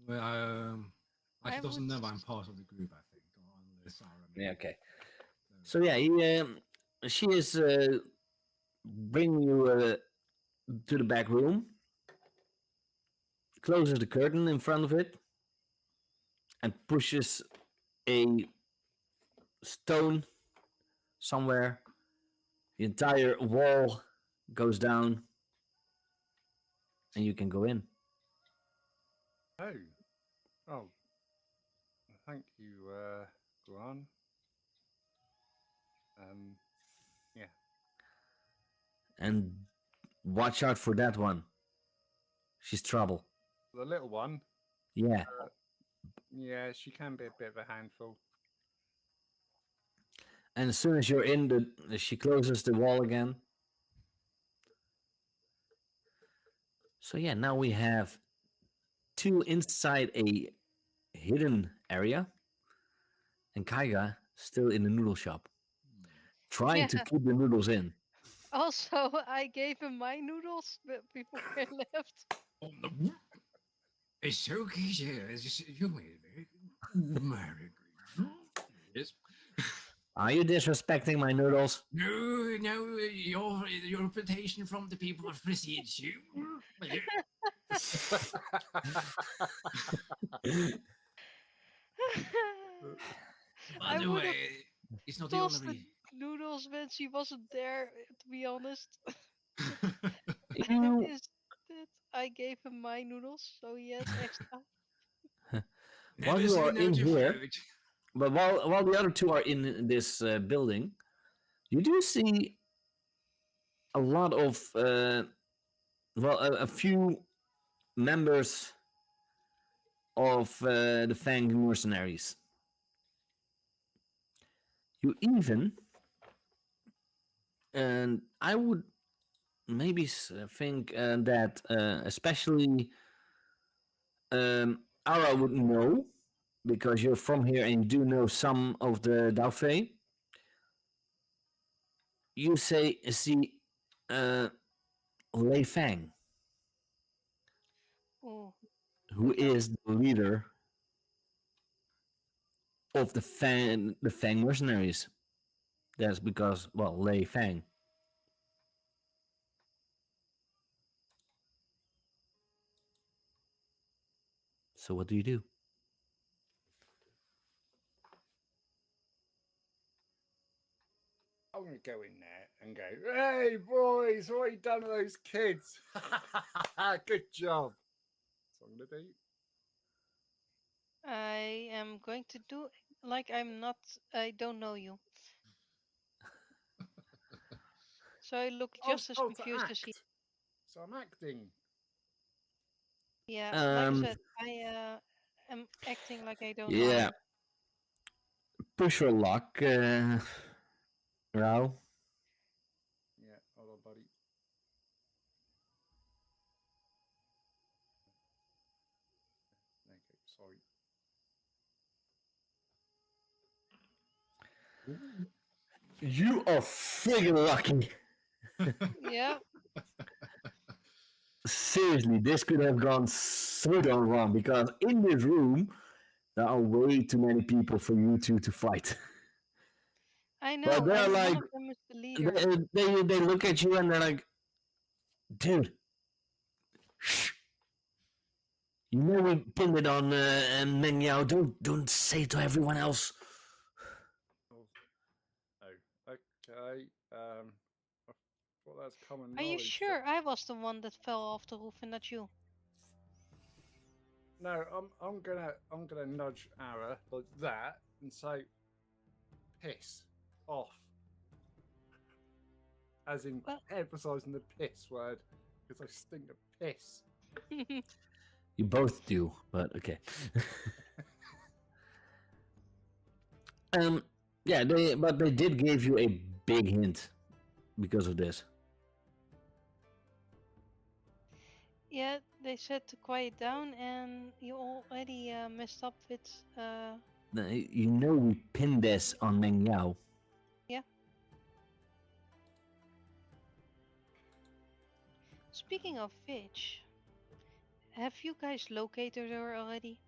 Well, I he doesn't would know I'm part of the group, I think. Unless Yeah. Okay. So, So yeah, she is bringing you to the back room. Closes the curtain in front of it, and pushes a stone somewhere. The entire wall goes down, and you can go in. Oh. Oh. Thank you, Guan. Yeah. And watch out for that one. She's trouble. The little one. Yeah. Yeah, she can be a bit of a handful. And as soon as you're in, she closes the wall again. So yeah, now we have two inside a hidden area, and Kaiga still in the noodle shop, trying to Yeah. keep the noodles in. Also, I gave him my noodles before I left. On the it's okay, sir. You made it. Very good. Yes. Are you disrespecting my noodles? No, no, your reputation from the people of precedes you. By I the would have way, it's not the only tossed the reason. noodles when she wasn't there, to be honest. You, Is that I gave him my noodles, so he has extra. while Never you say are no in to here, fruit. but while the other two are in this building, you do see a lot of a few members of the Fang mercenaries. You even, and I would maybe think that especially Ara would know because you're from here and you do know some of the Dauphin. You see Lei Fang, Oh, who is the leader of the Fang mercenaries. That's because, well, Lei Fang. So what do you do? I'm gonna go in there and go, "Hey boys, what have you done to those kids? Good job." That's what I'm gonna do. I am going to do like I don't know you. So I look I was just as told to confused as he. act, so I'm acting. Yeah, like I said, I am acting like I don't know Yeah. him. Push your luck, Rao. Yeah, hold on, buddy. Okay, sorry. You are friggin' lucky. Yeah, Seriously, this could have gone so darn wrong because in this room there are way too many people for you two to fight. I But know, they're and one like, of them is the leader. they look at you and they're like, dude, shh. You know we pinned it on Meng Yao. Don't say it to everyone else. Oh, okay. I thought that's common Are you knowledge. sure I was the one that fell off the roof and not you? No, I'm gonna nudge Ara like that and say, "Piss off," as in Well- emphasising the piss word because I stink of piss. You both do, but okay. Yeah, but they did give you a big hint because of this. Yeah, they said to quiet down, and you already messed up with. You know we pinned this on Meng Yao. Yeah. Speaking of which, have you guys located her already?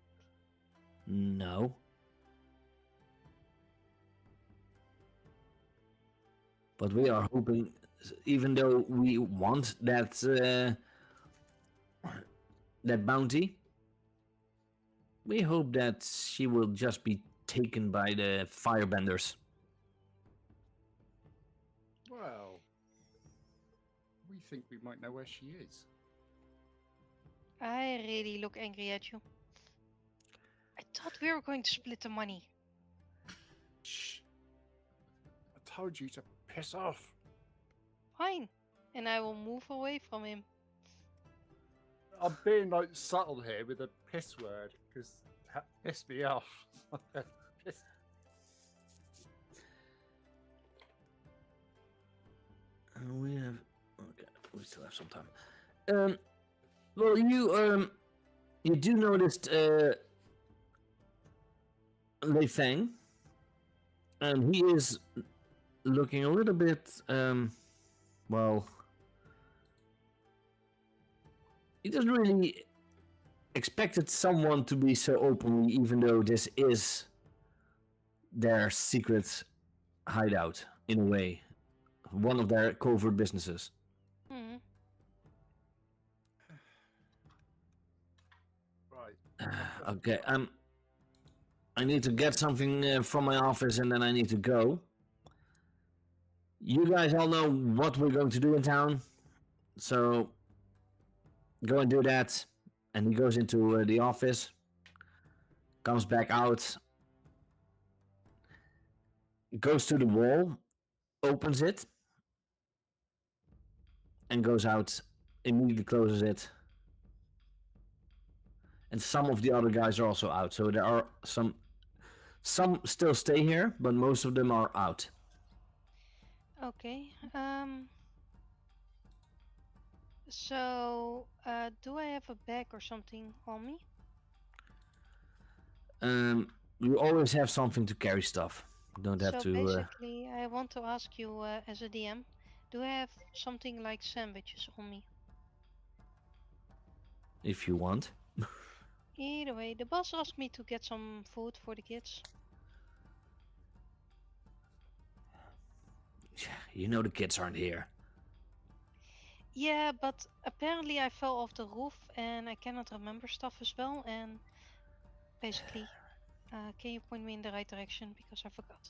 No. But we are hoping, even though we want that that bounty, we hope that she will just be taken by the firebenders. Well, we think we might know where she is. I really look angry at you. I thought we were going to split the money. Shh! I told you to piss off. Fine. And I will move away from him. I'm being like subtle here with a piss word because that pissed me off. Piss. We have okay. We still have some time. Well, you do notice Lei Feng, and he is looking a little bit well. He doesn't really expected someone to be so openly, even though this is their secret hideout in a way, one of their covert businesses. Hmm. Right. Okay, I need to get something from my office, and then I need to go. You guys all know what we're going to do in town, so go and do that. And he goes into the office, comes back out, goes to the wall, opens it, and goes out, immediately closes it. And some of the other guys are also out, so there are some still stay here, but most of them are out. Okay. So, do I have a bag or something on me? You always have something to carry stuff. You don't have So to. basically, I want to ask you as a DM, do I have something like sandwiches on me? If you want. Either way, the boss asked me to get some food for the kids. You know the kids aren't here. Yeah, but apparently I fell off the roof and I cannot remember stuff as well. And basically, can you point me in the right direction because I forgot?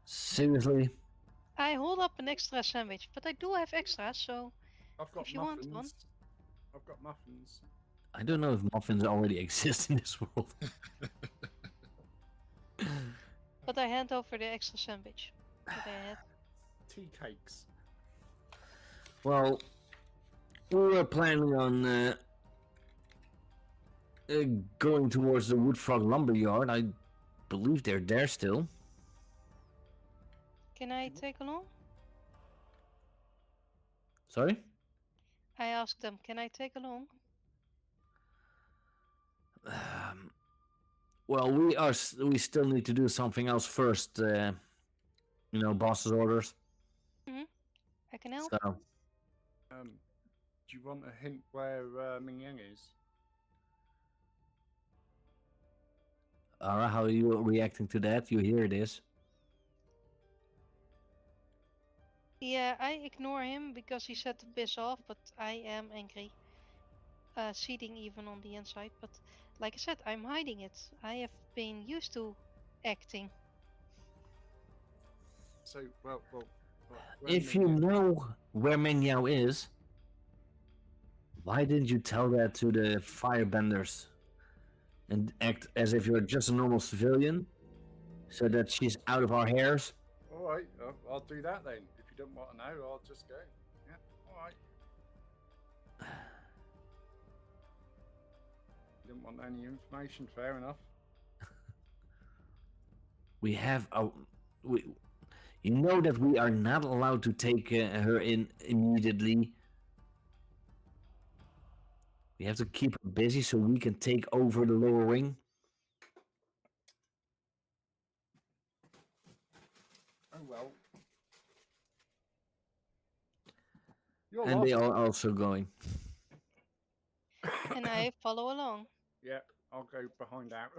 Seriously? I hold up an extra sandwich, but I do have extras, so I've got if you want muffins. one. I've got muffins. I don't know if muffins already exist in this world. But I hand over the extra sandwich that I had. Tea cakes. Well, we were planning on going towards the Woodfrog Lumberyard. I believe they're there still. Can I take along? Sorry? I asked them, can I take along? Well, we still need to do something else first. You know, boss's orders. I can help. So, Do you want a hint where Ming Yang is? Ara, how are you reacting to that? You hear this? Yeah, I ignore him because he said to piss off, but I am angry. Seething even on the inside, but like I said, I'm hiding it. I have been used to acting. So, well, If you know where Meng Yao is, why didn't you tell that to the firebenders and act as if you're just a normal civilian, so that she's out of our hairs? all right, I'll do that then. If you don't want to know, I'll just go. Yeah, all right. You don't want any information, fair enough. we have a we. You know that we are not allowed to take her in immediately. We have to keep her busy so we can take over the lower wing. Oh well. You're And they lost. are also going. And I follow along. Yeah, I'll go behind Ara.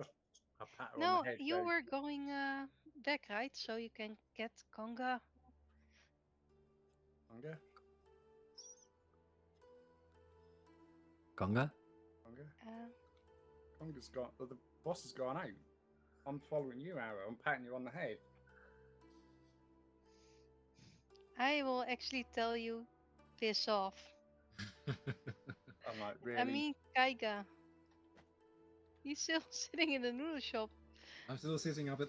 I'll pat her on No, the head. you Go, were going back, right? So you can get Conga. Conga, Conga? Conga. Uh, Conga's gone. The boss has gone out. I'm following you, Ara. I'm patting you on the head. I will actually tell you, piss off. I'm like, really? I mean, Kaiga. He's still sitting in the noodle shop. I'm still sitting up at.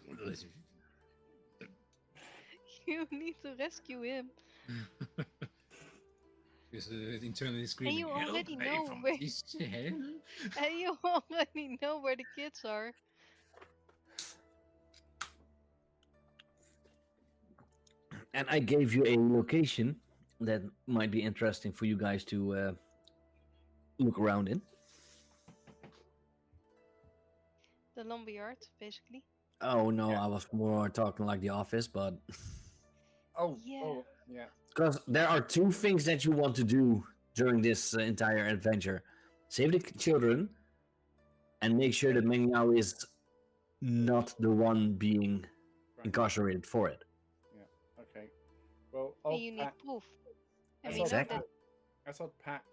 You need to rescue him. Just internally screaming. you "Help already me know from where- this hell." And you already know where the kids are. And I gave you a location that might be interesting for you guys to look around in. The lumberyard, basically. Oh no, Yeah. I was more talking like the office, but Oh, Yeah. oh, yeah. because there are two things that you want to do during this entire adventure: save the children, and make sure that Meng Yao is not the one being Right. incarcerated for it. Okay. Well, I'll And you need pat. proof. And As we know Exactly. that. As I pat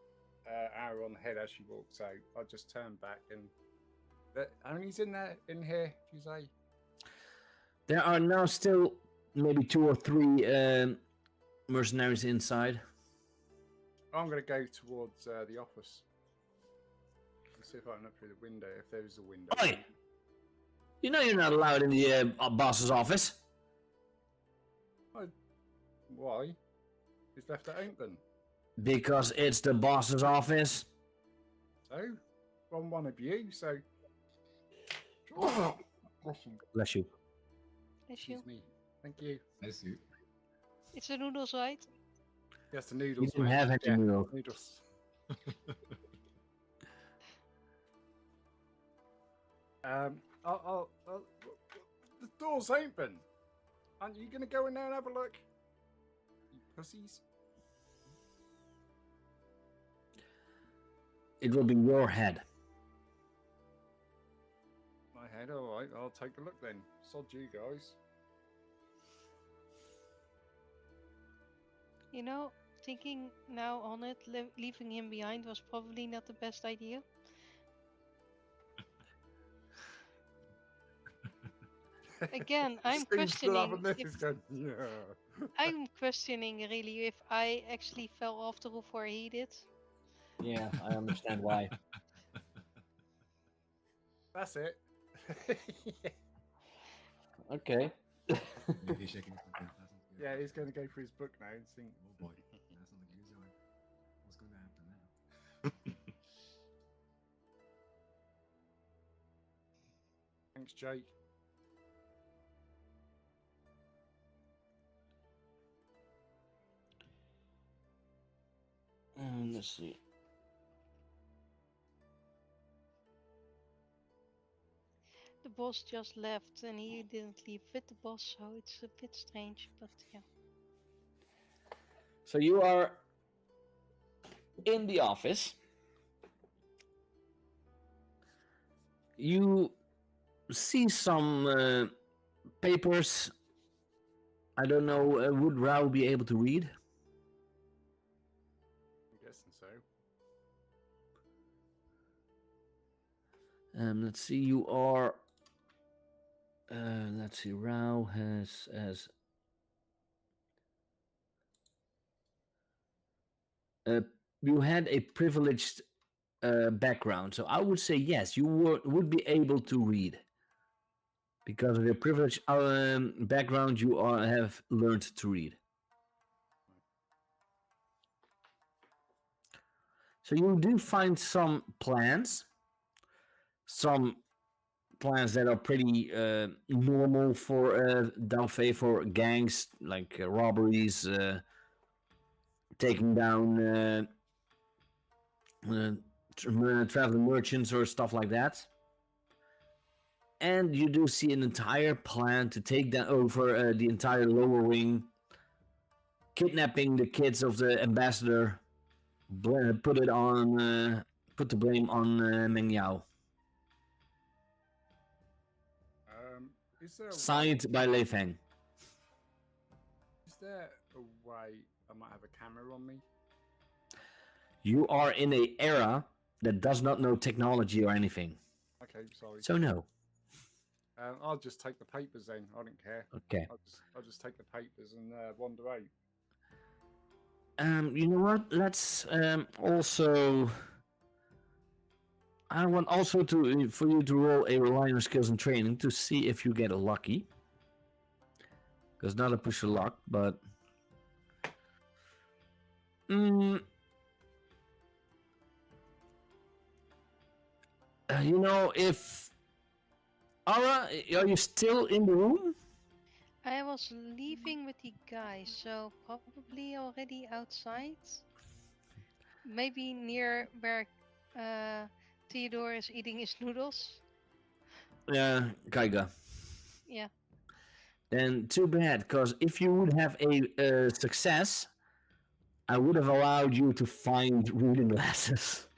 Ara on the head as she walks out, I just turn back and. How many's in there? In here? Do you say? There are now still maybe 2 or 3 mercenaries inside. I'm going to go towards the office. Let's see if I can look through the window. If there's a window. Oi! You know you're not allowed in the boss's office. Why? He's left it open. Because it's the boss's office. So, I'm one of you. So. Bless you. Bless you. Excuse me. Thank you. I see. It's the noodles, right? Yes, the You noodles. didn't mate. have any Yeah, noodles. noodles. I'll, the door's open. Aren't you gonna go in there and have a look? You pussies. It will be your head. My head, alright, I'll take a look then. Sod you guys. You know, thinking now on it, leaving him behind was probably not the best idea. Again, I'm Steve's still questioning having this, if he's going, yeah. I'm questioning really if I actually fell off the roof where he did. Yeah, I understand why. That's it. Okay. Maybe shaking his head. That sounds good. Yeah, he's going to go for his book now and think, Oh boy. That sounds like a good sign. What's going to happen now? thanks, Jake. Let's see. The boss just left and he didn't leave with the boss, so it's a bit strange, but yeah. So you are in the office. You see some papers. I don't know. Would Rao be able to read? I'm guessing so. Let's see. You are. Let's see. Rao has. You had a privileged background, so I would say yes. You would be able to read because of your privileged background. You have learned to read. So you do find some plans, some plans that are pretty normal for Dalfei, for gangs, like robberies, taking down traveling merchants or stuff like that. And you do see an entire plan to take down over the entire lower wing, kidnapping the kids of the ambassador, put the blame on Meng Yao. Is there a way, Signed by Lei Feng. is there a way I might have a camera on me? You are in an era that does not know technology or anything. Okay, sorry. So no. I'll just take the papers then. I don't care. Okay. I'll just take the papers and wander out. You know what? Let's also. I want also for you to roll a rely on skills and training to see if you get a lucky. Because not a push of luck, but. You know, if. Ara, are you still in the room? I was leaving with the guys, so probably already outside. Maybe near where Theodore is eating his noodles. Yeah, Kaiga. Yeah. Then too bad, because if you would have a success, I would have allowed you to find reading glasses.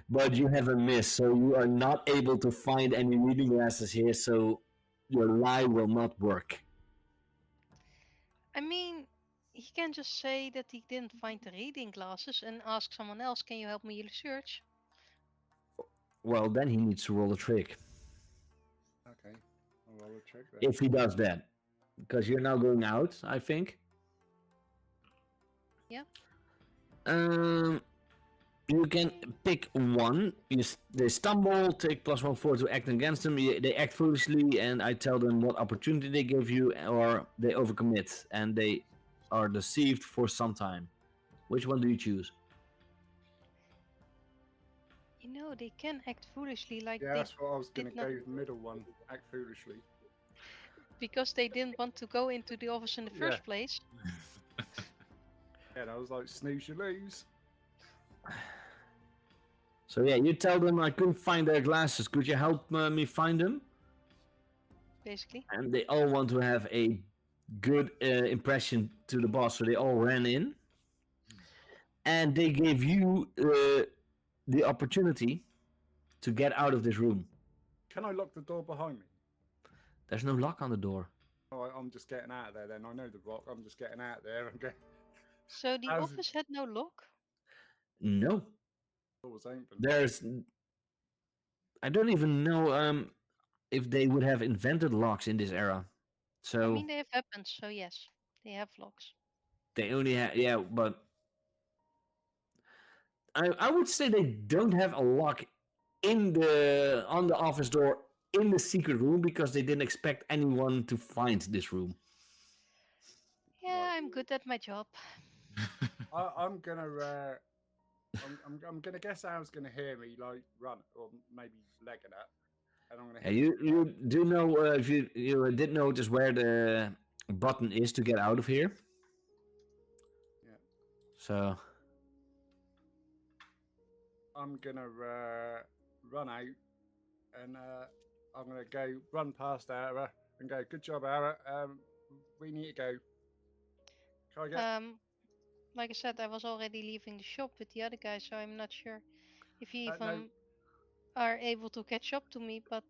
But you have a miss, so you are not able to find any reading glasses here, so your lie will not work. I mean, he can just say that he didn't find the reading glasses and ask someone else, can you help me search? Well, then he needs to roll a trick. Okay, I'll roll a trick then. If he does that. Because you're now going out, I think. Yeah. You can pick one. They stumble, take +1/4 to act against them. They act foolishly, and I tell them what opportunity they give you, or they overcommit and they are deceived for some time. Which one do you choose? You know, they can act foolishly like Yeah, they that's what I was going to did not- go with the middle one. Act foolishly. because they didn't want to go into the office in the first Yeah. place. Yeah, and I was like, snooze, you lose. So yeah, you tell them I couldn't find their glasses. Could you help me find them? Basically. And they all want to have a good impression to the boss, so they all ran in. And they gave you the opportunity to get out of this room. Can I lock the door behind me? There's no lock on the door. Oh, I'm just getting out of there then. I know the rock. I'm just getting out there and going. So the How's- office had no lock? No. Door's open. There's. I don't even know if they would have invented locks in this era. So I mean, they have weapons, so yes, they have locks. they only have. Yeah, but. I would say they don't have a lock on the office door in the secret room because they didn't expect anyone to find this room. Yeah, Right. I'm good at my job. I'm gonna. I'm gonna guess Al's gonna hear me like run or maybe legging it, and I'm gonna. Yeah, hit you do know if you did notice where the button is to get out of here. Yeah. So I'm gonna run out, and I'm gonna go run past Ara and go. Good job, Ara. We need to go. Can I get? Like I said, I was already leaving the shop with the other guy, so I'm not sure if you No. even are able to catch up to me, but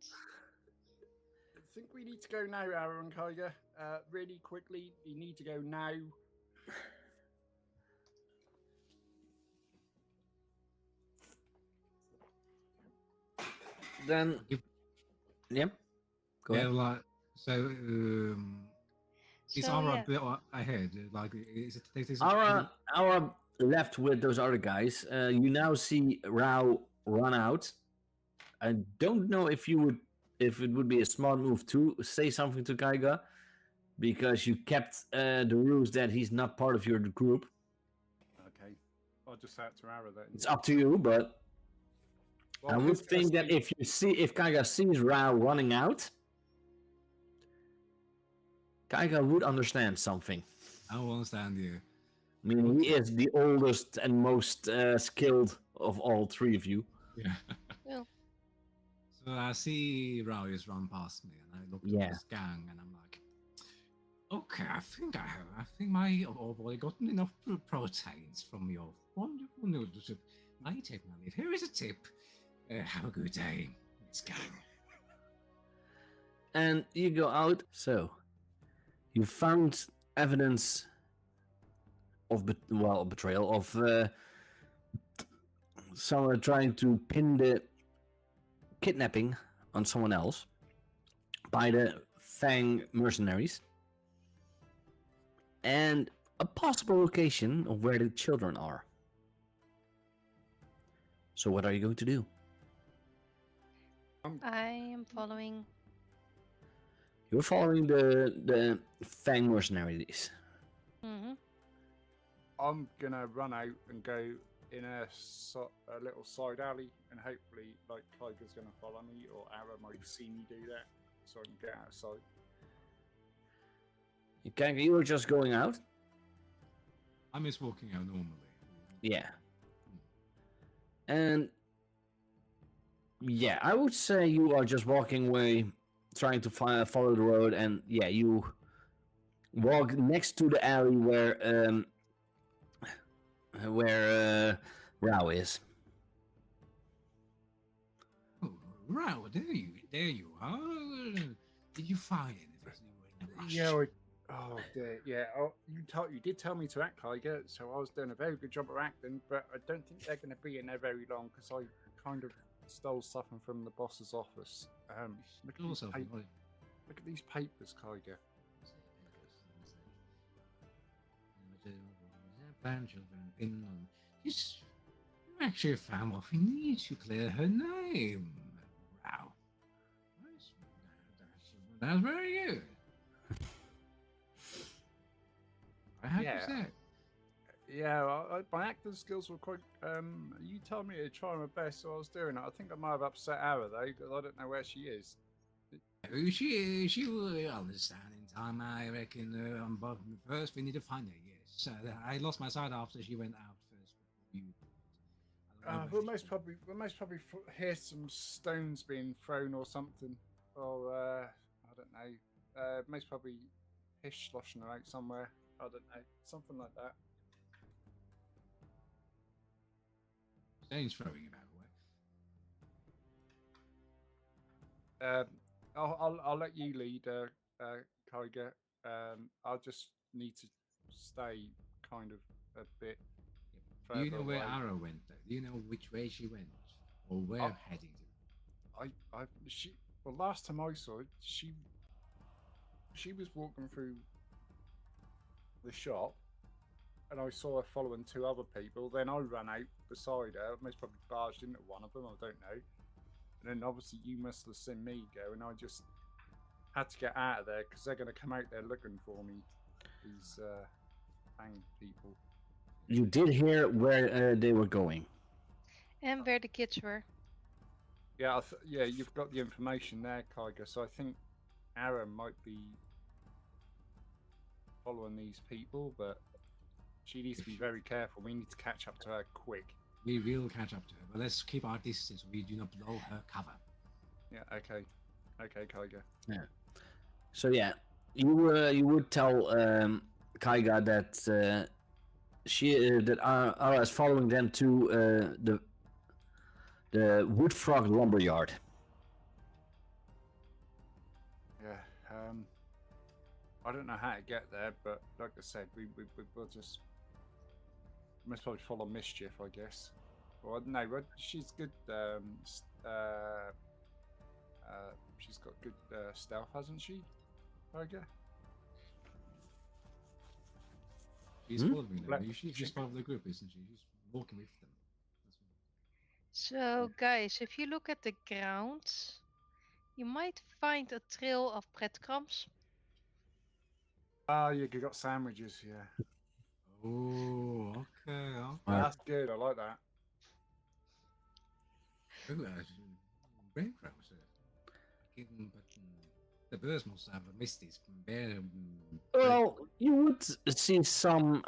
I think we need to go now, Ara and Kaiga. Really quickly, we need to go now. then, yeah, go Yeah, ahead. like so. Is so Ara yeah. a bit ahead? Like, is it? Our left with those other guys. You now see Rao run out. I don't know if it would be a smart move to say something to Kaiga, because you kept the rules that he's not part of your group. Okay, I'll just say it to Ara then. It's up to you, but Well, I would who's gonna think that see- if Kaiga sees Rao running out, Kaiga would understand something. I will understand you. I mean, he is the oldest and most skilled of all three of you. Yeah. Well, So I see Rao just run past me, and I look at Yeah. this gang, and I'm like, okay, I think my body gotten enough proteins from your wonderful noodle soup. I take my leave. Here is a tip. Have a good day, Miss Gang. And you go out. So, you found evidence of betrayal of someone trying to pin the kidnapping on someone else by the Fang mercenaries, and a possible location of where the children are. So, what are you going to do? I am following. You're following the Fang mercenaries. Hmm. I'm gonna run out and go in a little side alley, and hopefully, like Tiger's gonna follow me, or Ara might see me do that, so I can get outside. You were just going out? I'm just walking out normally. Yeah. And yeah, I would say you are just walking away, trying to follow the road, and yeah, you walk next to the alley where Rao is. Oh, Rao, there you are. Did you find anything? You were in a rush? Yeah, oh dear, yeah. Oh, you did tell me to act, Tiger, so I was doing a very good job of acting, but I don't think they're going to be in there very long because I kind of stole something from the boss's office. Look at these, look at these papers, Tiger. You actually found what we need to clear her name. Wow. That's very good. I have Yeah. to say. Yeah, my acting skills were quite. You told me to try my best, so I was doing it. I think I might have upset Ara though, because I don't know where she is. She will understand in time, I reckon. But first, we need to find her. Yes, I lost my sight after she went out first. Before you. We'll most probably hear some stones being thrown or something, or I don't know. Most probably fish sloshing about somewhere. I don't know, something like that. Stones throwing about. I'll let you lead, Kaiga. I'll just need to stay kind of a bit. Do you know where away. Ara went? Though? Do you know which way she went, or where heading to? Well, last time I saw it, she was walking through the shop, and I saw her following two other people. Then I ran out beside her. I most probably barged into one of them. I don't know. And then obviously you must have seen me go, and I just had to get out of there because they're going to come out there looking for me. These Fang people. You did hear where they were going. And where the kids were. Yeah, yeah, you've got the information there, Kaiga. So I think Aaron might be following these people, but she needs to be very careful. We need to catch up to her quick. We will catch up to her, but let's keep our distance so we do not blow her cover. Yeah, okay. Okay, Kaiga. Yeah. So yeah, you would tell Kaiga that that Ara is following them to the Wood Frog Lumberyard. Yeah. I don't know how to get there, but like I said, we'll just must probably follow Mischief, I guess. Well, no, she's good. She's got good stealth, hasn't she, Kaiga? She's following Black- them. She's just part of the group, isn't she? She's walking with them. So, guys, if you look at the ground, you might find a trail of breadcrumbs. Oh, you got sandwiches, yeah. Oh, okay. Right. That's good. I like that. Oh, breadcrumbs. But the birds must have missed this. Well, you would see some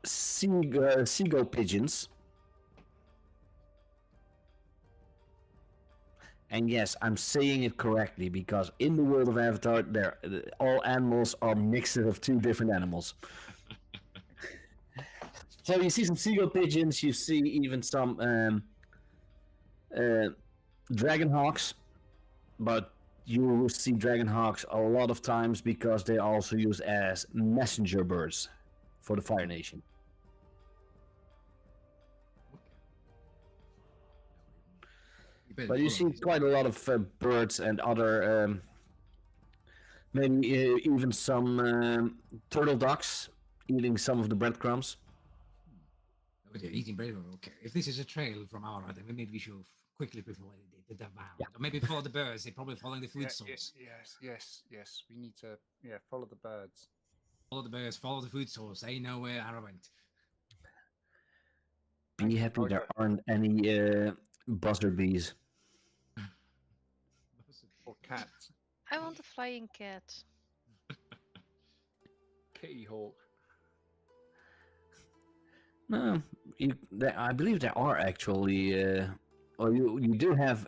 seagull pigeons. And yes, I'm saying it correctly because in the world of Avatar, all animals are mixes of two different animals. So you see some seagull pigeons, you see even some dragon hawks, but you will see dragon hawks a lot of times because they are also used as messenger birds for the Fire Nation. But you see quite a lot of birds and other, maybe even some turtle ducks eating some of the breadcrumbs. Oh, they're eating bread. Okay, if this is a trail from our then maybe we should quickly before they devour. Yeah. Or maybe follow the birds. They're probably following the food source. Yes. We need to follow the birds. Follow the birds. Follow the food source. They know where Ara went. Be happy there aren't any buzzard bees. Or cats. I want a flying cat. Kitty hawk. No, I believe there are actually. Or you do have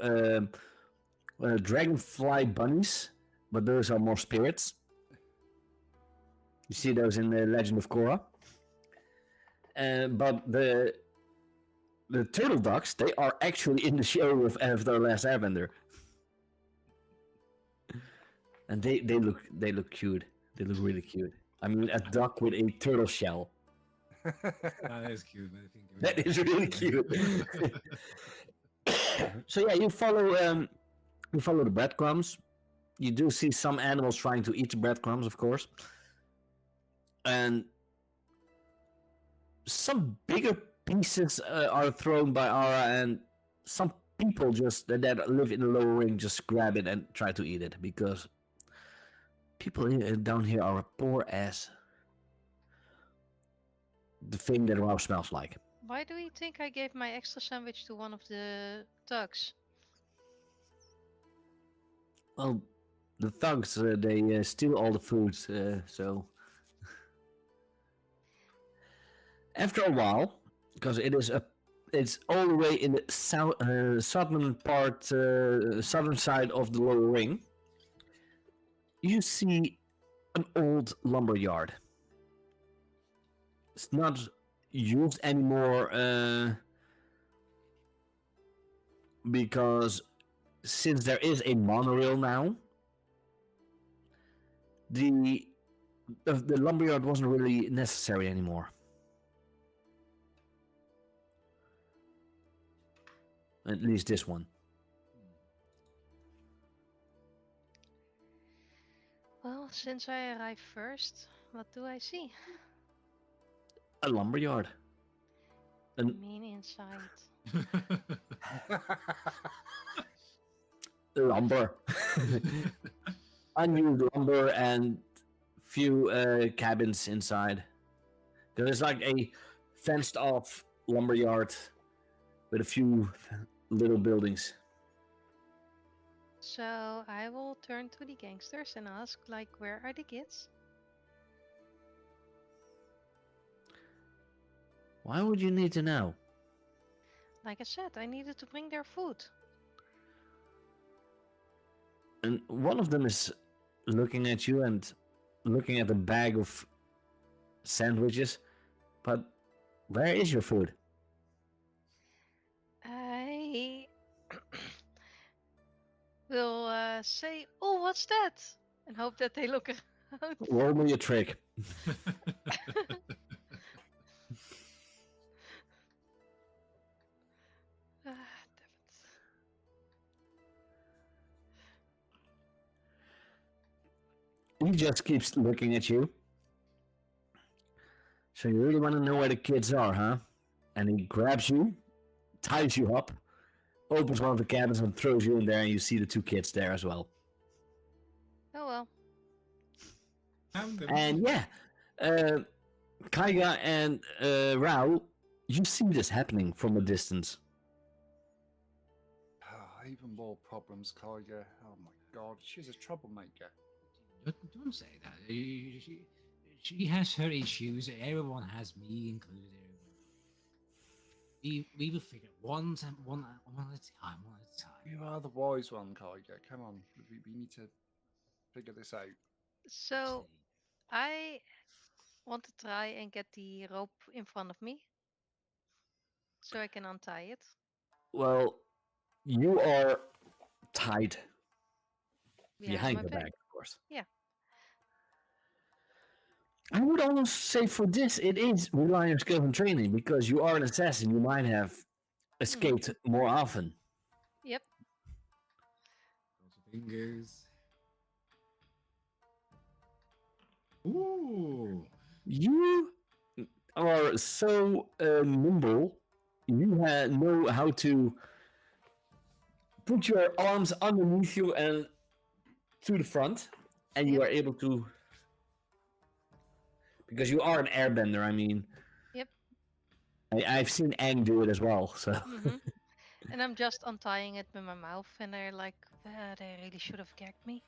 dragonfly bunnies, but those are more spirits. You see those in the Legend of Korra. But the turtle ducks, they are actually in the show of Avatar: Last Airbender, and they look cute. They look really cute. I mean, a duck with a turtle shell. That is cute. I think That is really cute. So yeah, you follow the breadcrumbs. You do see some animals trying to eat the breadcrumbs, of course, and some bigger pieces are thrown by Ara, and some people just that live in the lower ring just grab it and try to eat it because people down here are poor as the thing that Rao smells like. Why do you think I gave my extra sandwich to one of the thugs? Well, the thugs they steal all the food, so after a while, because it's all the way in the southern side of the lower ring, you see an old lumber yard. It's not used anymore because since there is a monorail now, the lumberyard wasn't really necessary anymore. At least this one. Well, since I arrived first, what do I see? A lumberyard. I mean inside. Lumber. Unused lumber and few cabins inside. There's like a fenced off lumberyard with a few little buildings. So I will turn to the gangsters and ask, like, where are the kids? Why would you need to know? Like I said, I needed to bring their food. And one of them is looking at you and looking at the bag of sandwiches. But where is your food? I will say, "Oh, what's that?" and hope that they look around. Roll me a trick. Damn it. He just keeps looking at you. So you really want to know where the kids are, huh? And he grabs you, ties you up, opens one of the cabins and throws you in there, and you see the two kids there as well. Oh well. And yeah, Kaiga and Rao, You see this happening from a distance. Even more problems, Tiger. Oh my god, she's a troublemaker. Don't say that. She has her issues. Everyone has, me included. We will figure it one at a time. One at a time. You are the wise one, Tiger. Come on, we need to figure this out. So I want to try and get the rope in front of me so I can untie it. Well, you are tied Behind behind my your back. back, of course. Yeah. I would almost say for this, it is relying on skill and training because you are an assassin. You might have escaped more often. Yep. Cross your fingers. Ooh. You are so nimble. You know how to put your arms underneath you and to the front, and you Yep. are able to. Because you are an airbender, I mean. Yep. I've seen Aang do it as well, so. And I'm just untying it with my mouth, and they're like, they really should have gagged me.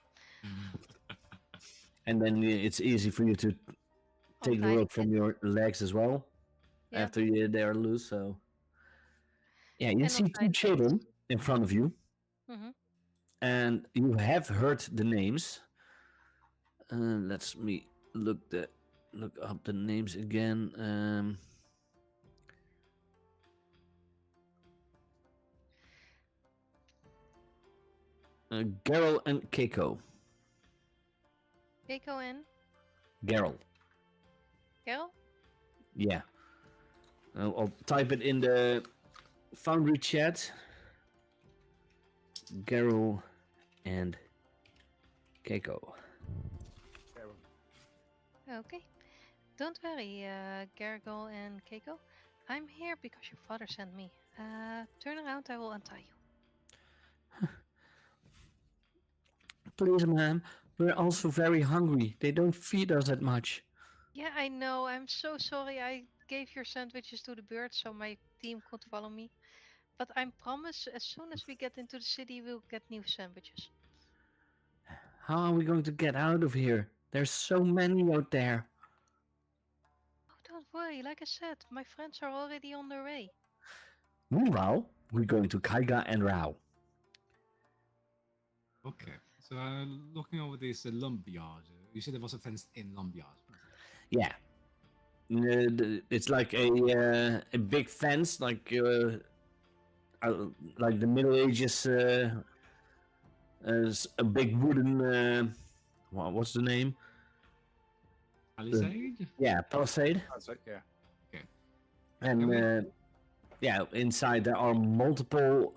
And then it's easy for you to take the Untie rope from your legs as well Yeah. after they are loose. So yeah, you And see untie two the children in front of you, Mm-hmm. and you have heard the names. Let's me look up the names again. Geralt and Keiko. Keiko and Geralt. Carol? Yeah. I'll type it in the Foundry chat. Geralt and Keiko. Okay. Don't worry, Gargle and Keiko. I'm here because your father sent me. Turn around, I will untie you. Please, ma'am. We're also very hungry. They don't feed us that much. Yeah, I know. I'm so sorry I gave your sandwiches to the birds so my team could follow me. But I promise as soon as we get into the city, we'll get new sandwiches. How are we going to get out of here? There's so many out there. Oh, don't worry. Like I said, my friends are already on their way. Meanwhile, we're going to Kaiga and Rao. Okay. So looking over this lumberyard, you said there was a fenced-in lumberyard. Yeah. It's like a big fence, like the Middle Ages. A big wooden. What's the name? Palisade? Yeah, palisade. That's it, yeah. And yeah, inside there are multiple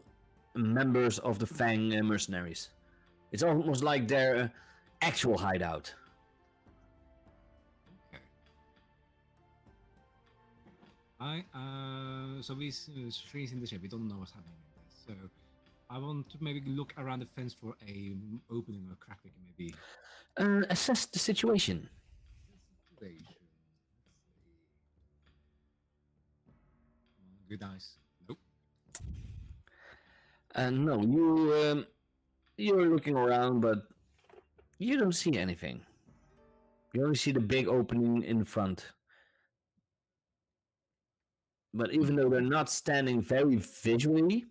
members of the Fang mercenaries. It's almost like their actual hideout. Okay. So we freeze in the ship. We don't know what's happening in this. So I want to maybe look around the fence for a opening or a crack we can maybe. Assess the situation. Let's see. Good eyes. Nope. No, you're looking around, but you don't see anything. You only see the big opening in front. But even though they're not standing very visually,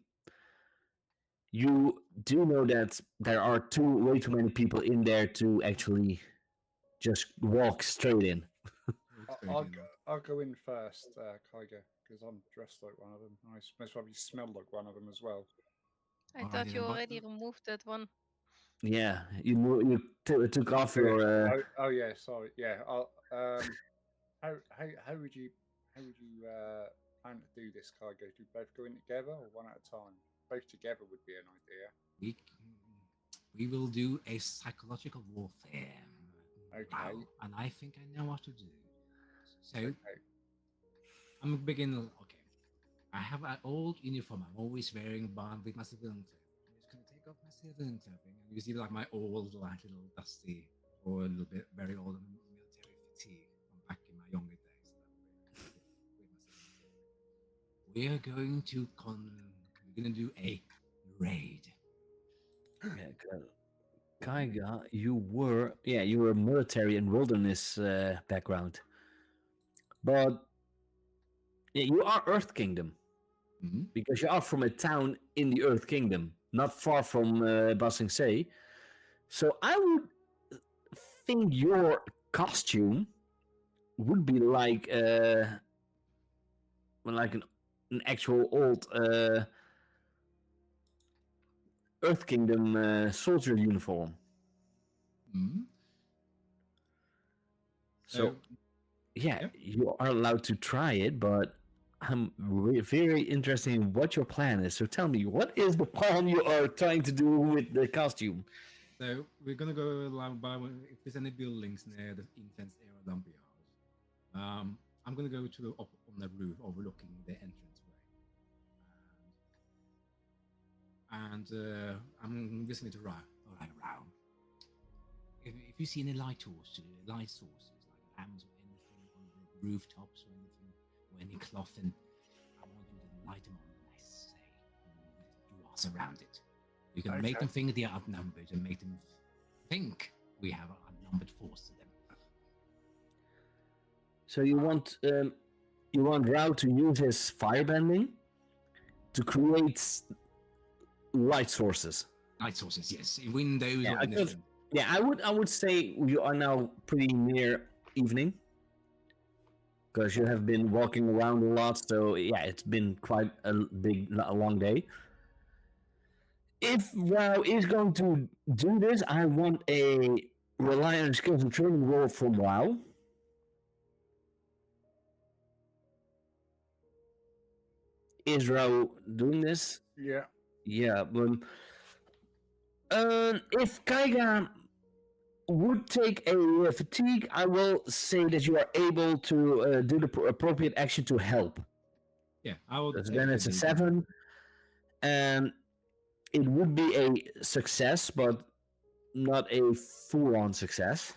you do know that there are way too many people in there to actually just walk straight in. I'll go in first, Kaiga, because I'm dressed like one of them. I most probably smell like one of them as well. I Alrighty thought you then, but- already removed that one. Yeah, you took off your. Oh yeah, sorry. Yeah. How would you plan to do this, Kaiga? Do both go in together or one at a time? Both together would be an idea. We will do a psychological warfare. Okay. Wow, and I think I know what to do. So Okay. I'm beginning. Okay, I have an old uniform. I'm always wearing bond with my civilian clothing. I'm just gonna take off my civilian clothing, and you see like my old, like little dusty or a little bit very old military fatigue from back in my younger days. We are going to we're gonna do a raid. Yeah, Kaiga, you were military and wilderness background, but yeah, you are Earth Kingdom Mhm. because you are from a town in the Earth Kingdom, not far from Basing Say. So I would think your costume would be like an actual old Earth Kingdom soldier uniform. Mhm. So yeah, Yep. you are allowed to try it, but I'm very interested in what your plan is. So tell me, what is the plan you are trying to do with the costume? So we're gonna go by if there's any buildings near the intense area dump yard. I'm gonna go to up on the roof overlooking the entranceway, and I'm listening to Rao. All right, Rao. If you see any light sources like lamps or anything on the rooftops or anything, or any cloth, and I want you to light them on when I say you are surrounded. You can make them think they are outnumbered and make them think we have an outnumbered force to them. So you want Rao to use his firebending to create light sources. Light sources, yes. In windows Yeah, or I anything. Yeah, I would say you are now pretty near evening because you have been walking around a lot. So yeah, it's been quite a long day. If Rao is going to do this, I want a rely on skills and training roll from Rao. Is Rao doing this? Yeah. Yeah, but if Kaiga would take a fatigue, I will say that you are able to do the appropriate action to help. Yeah, I will. Then it's a 7, and it would be a success, but not a full-on success.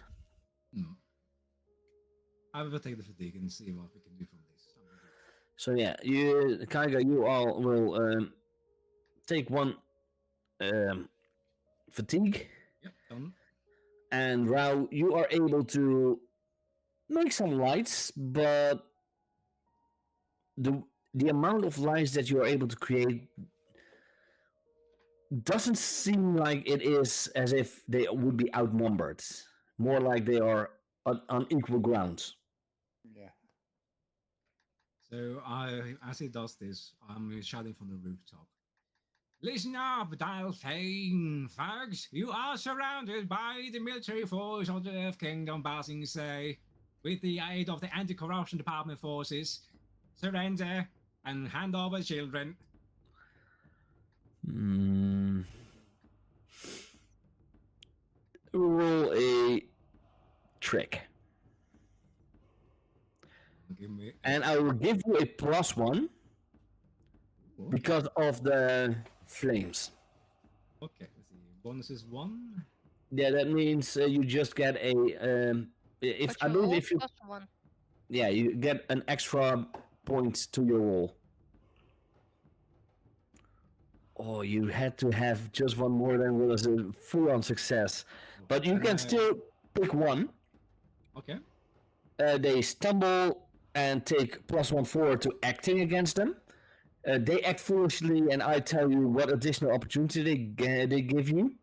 I will take the fatigue and see what we can do from this. So yeah, Kaiga, you all will take 1 fatigue. Yep, done. And Rao, you are able to make some lights, but the amount of lights that you are able to create doesn't seem like it is as if they would be outnumbered. More like they are on equal ground. Yeah. So as he does this, I'm shouting from the rooftop. Listen up, Dalfane thugs. You are surrounded by the military force of the Earth Kingdom Basing Say. With the aid of the Anti-Corruption Department forces, surrender and hand over children. Roll a trick. And I will give you a +1 because of the flames. Okay, let's see. Bonus is 1. Yeah, that means you just get a if But I you believe roll if you +1. yeah, you get an extra point to your roll. Oh, you had to have just one more than was a full-on success, but you can still pick 1. Okay. They stumble and take +1/4 to acting against them. They act foolishly, and I tell you what additional opportunity they give you,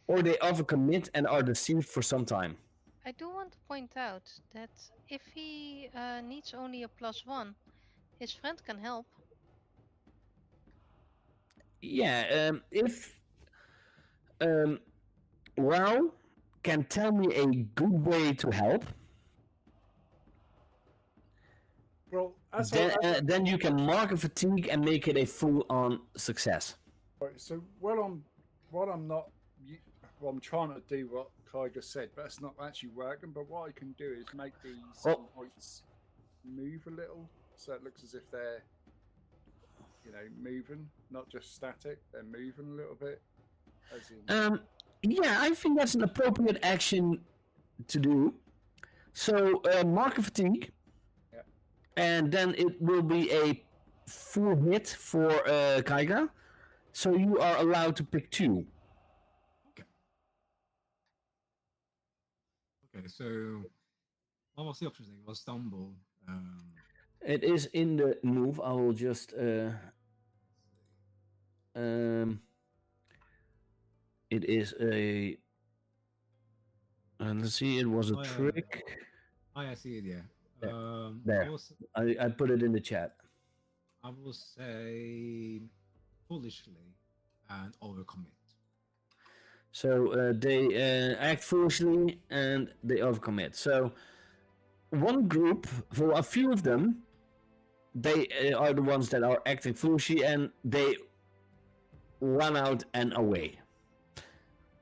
or they overcommit and are deceived for some time. I do want to point out that if he needs only a +1, his friend can help. Yeah, if Rao can tell me a good way to help, Well, then you can mark a fatigue and make it a full-on success. right, so I'm trying to do what Kaiga said, but it's not actually working. But what I can do is make these lights move a little, so it looks as if they're, moving, not just static. They're moving a little bit. As in... Yeah, I think that's an appropriate action to do. So mark a fatigue, and then it will be a full hit for Kaiga, so you are allowed to pick 2. Okay, so what was the options thing? It was stumble. It is in the move. I will just it is a let's see, it was a Oh, yeah. trick. Oh, yeah, I see it. Yeah. There. I put it in the chat. I will say foolishly and overcommit. So they act foolishly and they overcommit. So one group, for a few of them, they are the ones that are acting foolishly and they run out and away.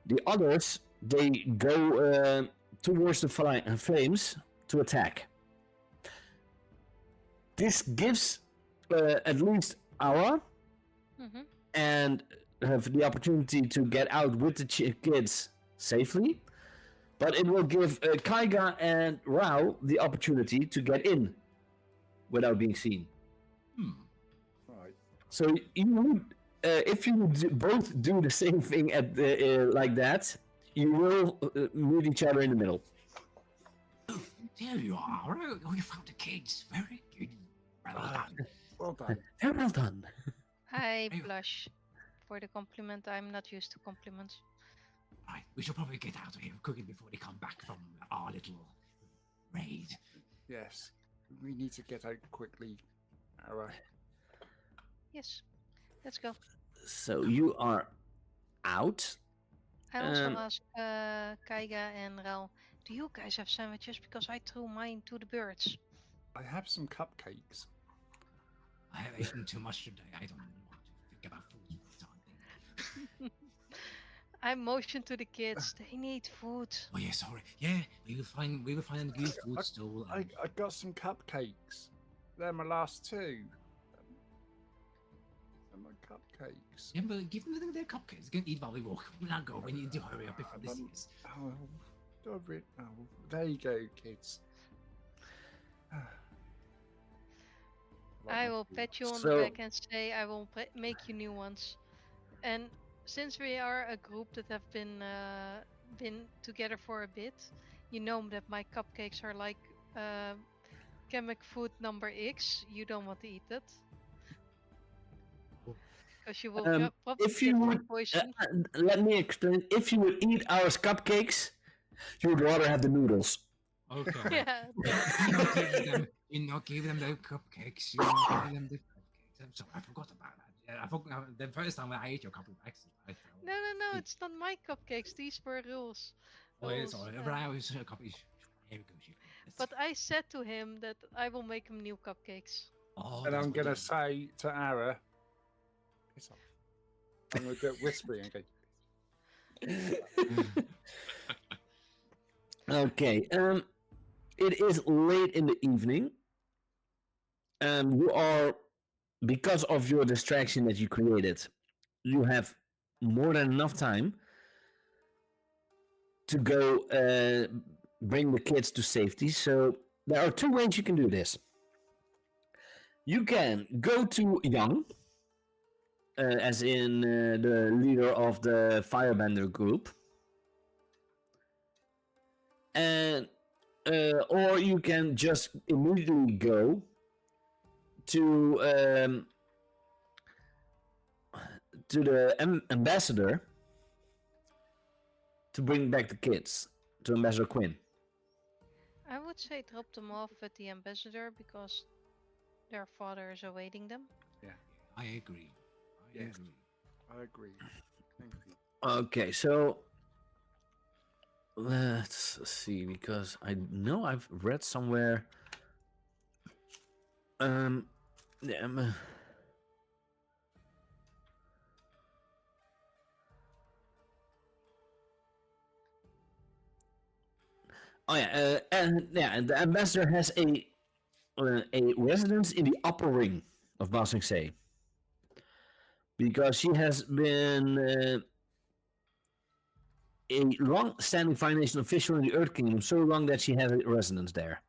The others, they go towards the flames to attack. This gives at least Aura and have the opportunity to get out with the kids safely, but it will give Kaiga and Rao the opportunity to get in without being seen. Right. So you would, if you both do the same thing at like that, you will meet each other in the middle. There you are. Oh, you found the kids. Very good. Well done. Well done. Very well done. I Hey. blush for the compliment. I'm not used to compliments. Right, we should probably get out of here quickly before they come back from our little raid. Yes. We need to get out quickly, Ara. Yes, let's go. So you are out. I also Um, asked Kaiga and Rao, do you guys have sandwiches? Because I threw mine to the birds. I have some cupcakes. I have eaten too much today. I don't want to think about food for the time being. I motioned to the kids. They need food. Oh yeah, sorry. Yeah, we will find a good food stall. I got some cupcakes. They're my last 2. They're my cupcakes. Yeah, but give them their cupcakes. Go eat while we walk. Now go. We need to hurry up before this is. Oh, there you go, kids. I will pet you on the So- back and say I will make you new ones. And since we are a group that have been together for a bit, you know that my cupcakes are like chemic food number X. You don't want to eat it because you will probably if you get would, food poison. let me explain. If you would eat our cupcakes, you would rather have the noodles. Okay. Yeah. You not give them the cupcakes. You not give them the cupcakes. I'm sorry, I forgot about that. Yeah, I forgot the first time I ate your cupcakes. I felt. No, it's not my cupcakes. These were rules. Oh, it's Rules, all yeah. right. It's a copy. Here we go. But I said to him that I will make him new cupcakes. Oh, And that's I'm going to what say to Ara, piss off. I'm going to do it whispering again. Okay. It is late in the evening. You are, because of your distraction that you created, you have more than enough time to go bring the kids to safety. So there are 2 ways you can do this. You can go to Young, as in the leader of the Firebender group, and or you can just immediately go to the ambassador to bring back the kids, to Ambassador Quinn. I would say drop them off at the ambassador because their father is awaiting them. I agree. I Yes. agree. I agree. Thank you. Okay, so let's see, because I know I've read somewhere. Yeah, oh yeah, and the ambassador has a residence in the upper ring of Ba Sing Se, because she has been a long-standing Fire Nation official in the Earth Kingdom, so long that she has a residence there.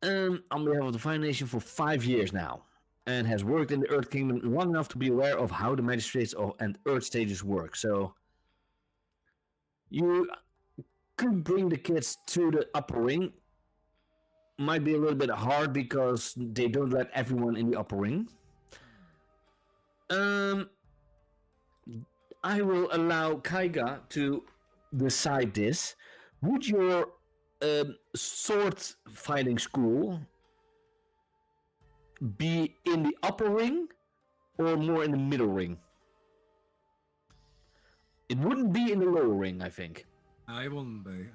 On behalf of the Fire Nation for 5 years now. and has worked in the Earth Kingdom long enough to be aware of how the magistrates and Earth stages work. So you could bring the kids to the upper ring. Might be a little bit hard because they don't let everyone in the upper ring. I will allow Kaiga to decide this. Would your sword fighting school be in the upper ring or more in the middle ring? It wouldn't be in the lower ring, I think. I wouldn't be.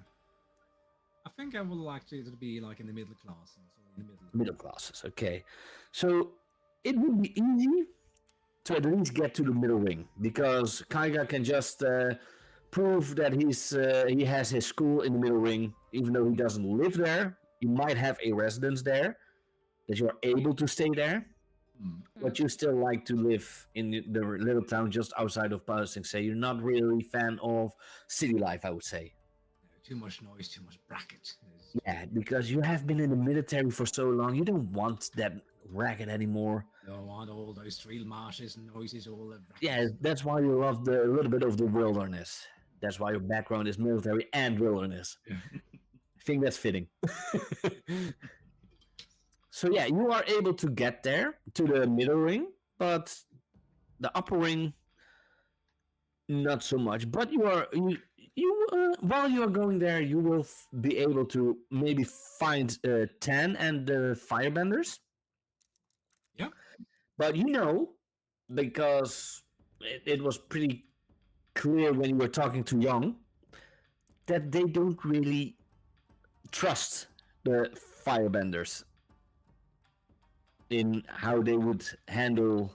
I think I would like to be like in the middle class. So in the middle. Middle classes, okay. So it would be easy to at least get to the middle ring because Kaiga can just prove that he has his school in the middle ring, even though he doesn't live there. You might have a residence there that you're able to stay there, but you still like to live in the little town just outside of Pausing. Say you're not really a fan of city life, I would say. Too much noise, too much bracket. Yeah, because you have been in the military for so long, you don't want that racket anymore. You don't want all those drill marshes, noises, all that. Yeah, that's why you love a little bit of the wilderness. That's why your background is military and wilderness. I think that's fitting. So yeah, you are able to get there to the middle ring, but the upper ring, not so much. But while you are going there, you will be able to maybe find Tan and the Firebenders. Yeah. But because it was pretty clear when you were talking to Young, that they don't really trust the Firebenders in how they would handle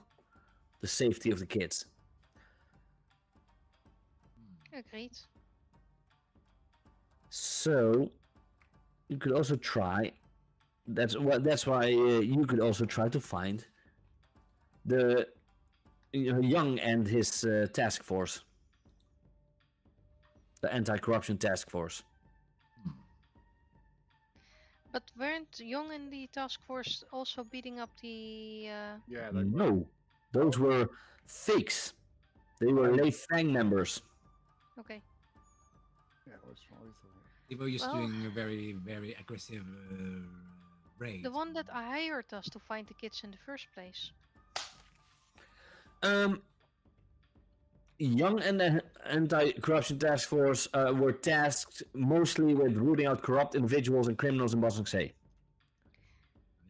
the safety of the kids. Agreed. So you could also try. That's why you could also try to find the Young and his task force, the anti-corruption task force. But weren't Young in the task force also beating up the? Yeah, they were. No, those were fakes. They were Lei Fang members. Okay. Yeah, that's what I thought. They were just Well- doing a very, very aggressive raid. The one that hired us to find the kids in the first place. Young and the anti-corruption task force were tasked mostly with rooting out corrupt individuals and criminals in Bosningsee.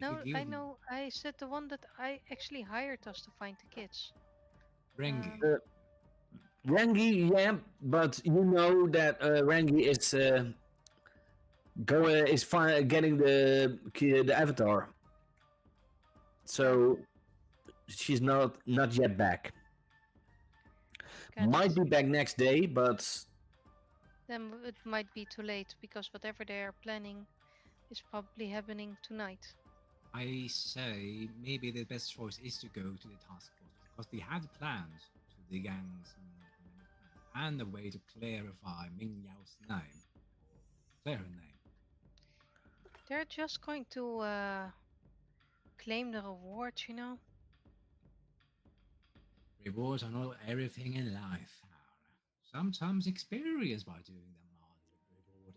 No, I know. I said the one that I actually hired us to find the kids. Rengi. Rangi, yeah, but you know that Rangi is getting the avatar, so she's not yet back. Got Might it. be back next day, but Then it might be too late because whatever they are planning is probably happening tonight. I say maybe the best choice is to go to the task force because they had plans to the gangs and a way to clarify Ming Yao's name. Clear her name. They're just going to claim the rewards, you know. Rewards are not everything in life. Hara. Sometimes experience by doing them are reward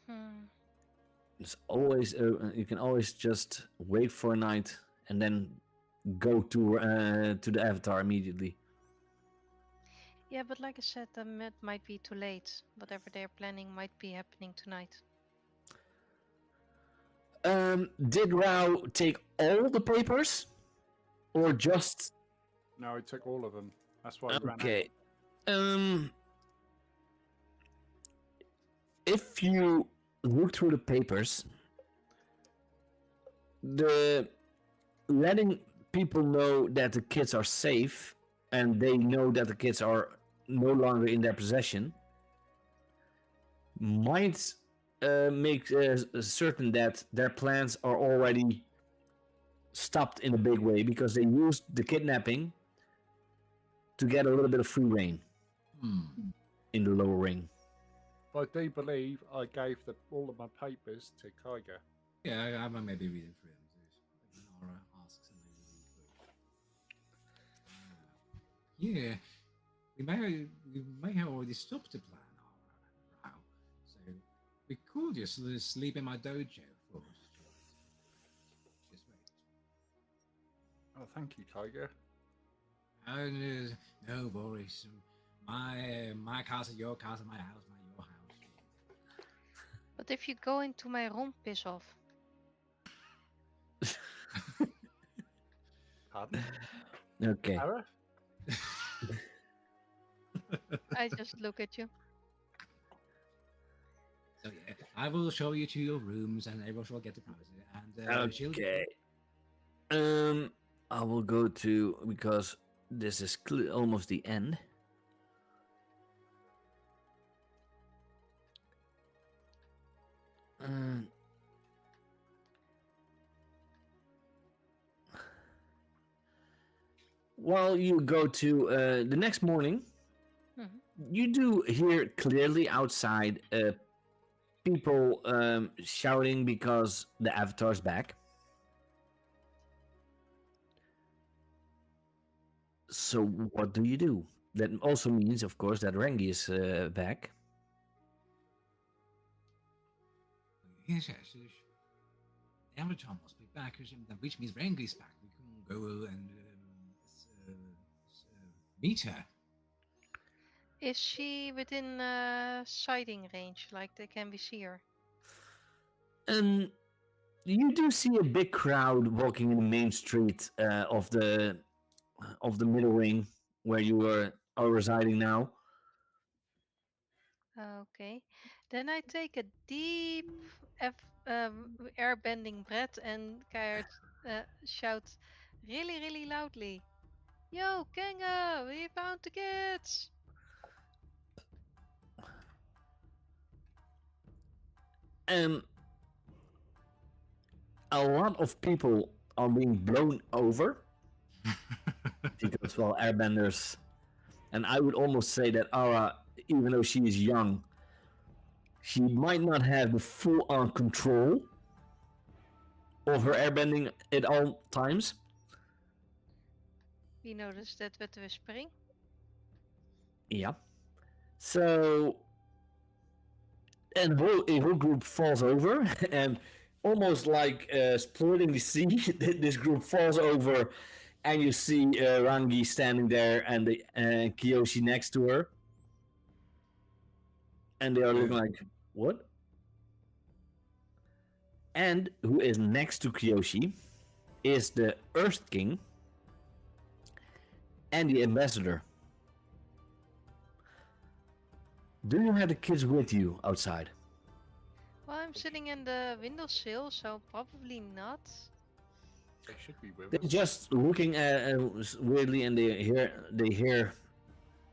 enough. it's always you can always just wait for a night and then go to the avatar immediately. Yeah, but like I said, it might be too late. Whatever they're planning might be happening tonight. Did Rao take all the papers, or just No, I took all of them. That's why I ran out. okay? If you look through the papers, the letting people know that the kids are safe and they know that the kids are no longer in their possession might make certain that their plans are already stopped in a big way because they used the kidnapping to get a little bit of free reign in the lower ring. I do believe I gave all of my papers to Kyger. Yeah, I might maybe read it for him. Yeah, we may have already stopped the plan now. So we could just sleep in my dojo for just wait. Oh, thank you, Tiger. Oh, no worries. My castle, your castle, my house, your house. But if you go into my room, piss off. Pardon? Okay. Ara? I just look at you. So yeah, I will show you to your rooms, and everyone shall get the privacy. And she'll Okay. I will go to because this is almost the end. Um, while you go to the next morning, you do hear clearly outside people shouting because the avatar's back. So what do you do? That also means, of course, that Rengi is back. Yes, the avatar must be back, which means Rengi's back. We can go and meet her. Is she within sighting range, like they can be see her? You do see a big crowd walking in the main street of the middle ring where you are residing now. Okay. Then I take a deep air-bending breath and Kaert shouts really, really loudly, "Yo, Kanga, we found the kids!" And a lot of people are being blown over because, well, airbenders. And I would almost say that Ara, even though she is young, she might not have the full-on control of her airbending at all times. We noticed that with the whispering. Yeah. So, and a whole group falls over, and almost like splitting the sea, this group falls over, and you see Rangi standing there and Kiyoshi next to her. And they are looking like, what? And who is next to Kiyoshi is the Earth King and the Ambassador. Do you have the kids with you outside? Well, I'm sitting in the windowsill, so probably not. They should be with They're us. just looking at weirdly, and they hear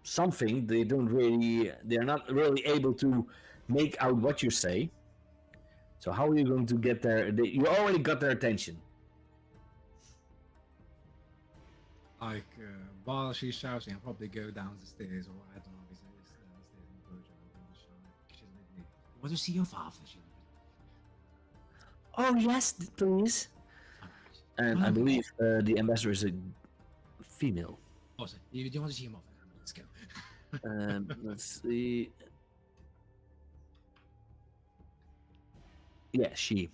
something. They're not really able to make out what you say. So how are you going to get there? You already got their attention. Like while she's shouting, I'll probably go down the stairs, or I don't know, if it's down the stairs in the dojo. I'm going to shout. She's with me. Want to see your father? Oh yes, please. And I believe the ambassador is a female. Awesome. Do you want to see him off? Let's go. Let's see. Yeah, she's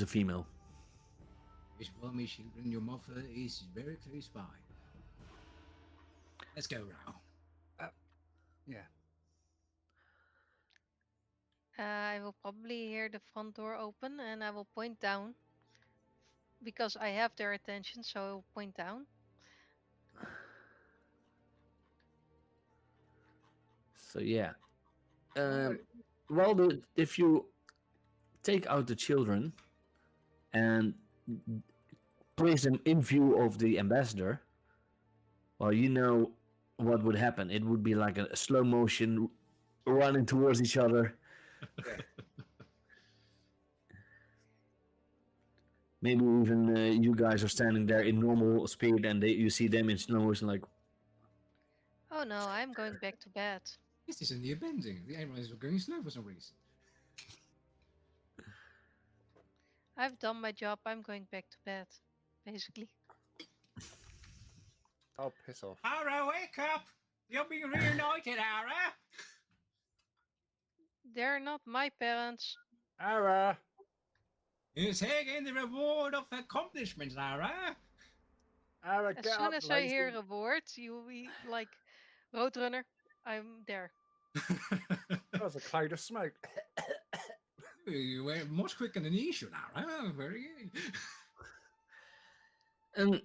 a female. Just follow me, children. Your mother is very close by. Let's go, Rao. Yeah. I will probably hear the front door open and I will point down because I have their attention, so I will point down. So yeah. Well, if you take out the children and place them in view of the ambassador, well, you know what would happen. It would be like a slow motion running towards each other. Yeah. Maybe even you guys are standing there in normal speed and you see them in slow motion like, Oh no, I'm going back to bed. This is a new bending. The everyone is going slow for some reason. I've done my job, I'm going back to bed, basically. Oh, piss off. Ara, wake up! You're being reunited, Ara! They're not my parents. Ara! You're taking the reward of accomplishments, Ara! Ara, As get soon up, as I hear lazy. a word, you will be like Roadrunner. I'm there. That was a cloud of smoke. You were much quicker than you should, Ara. Very good. And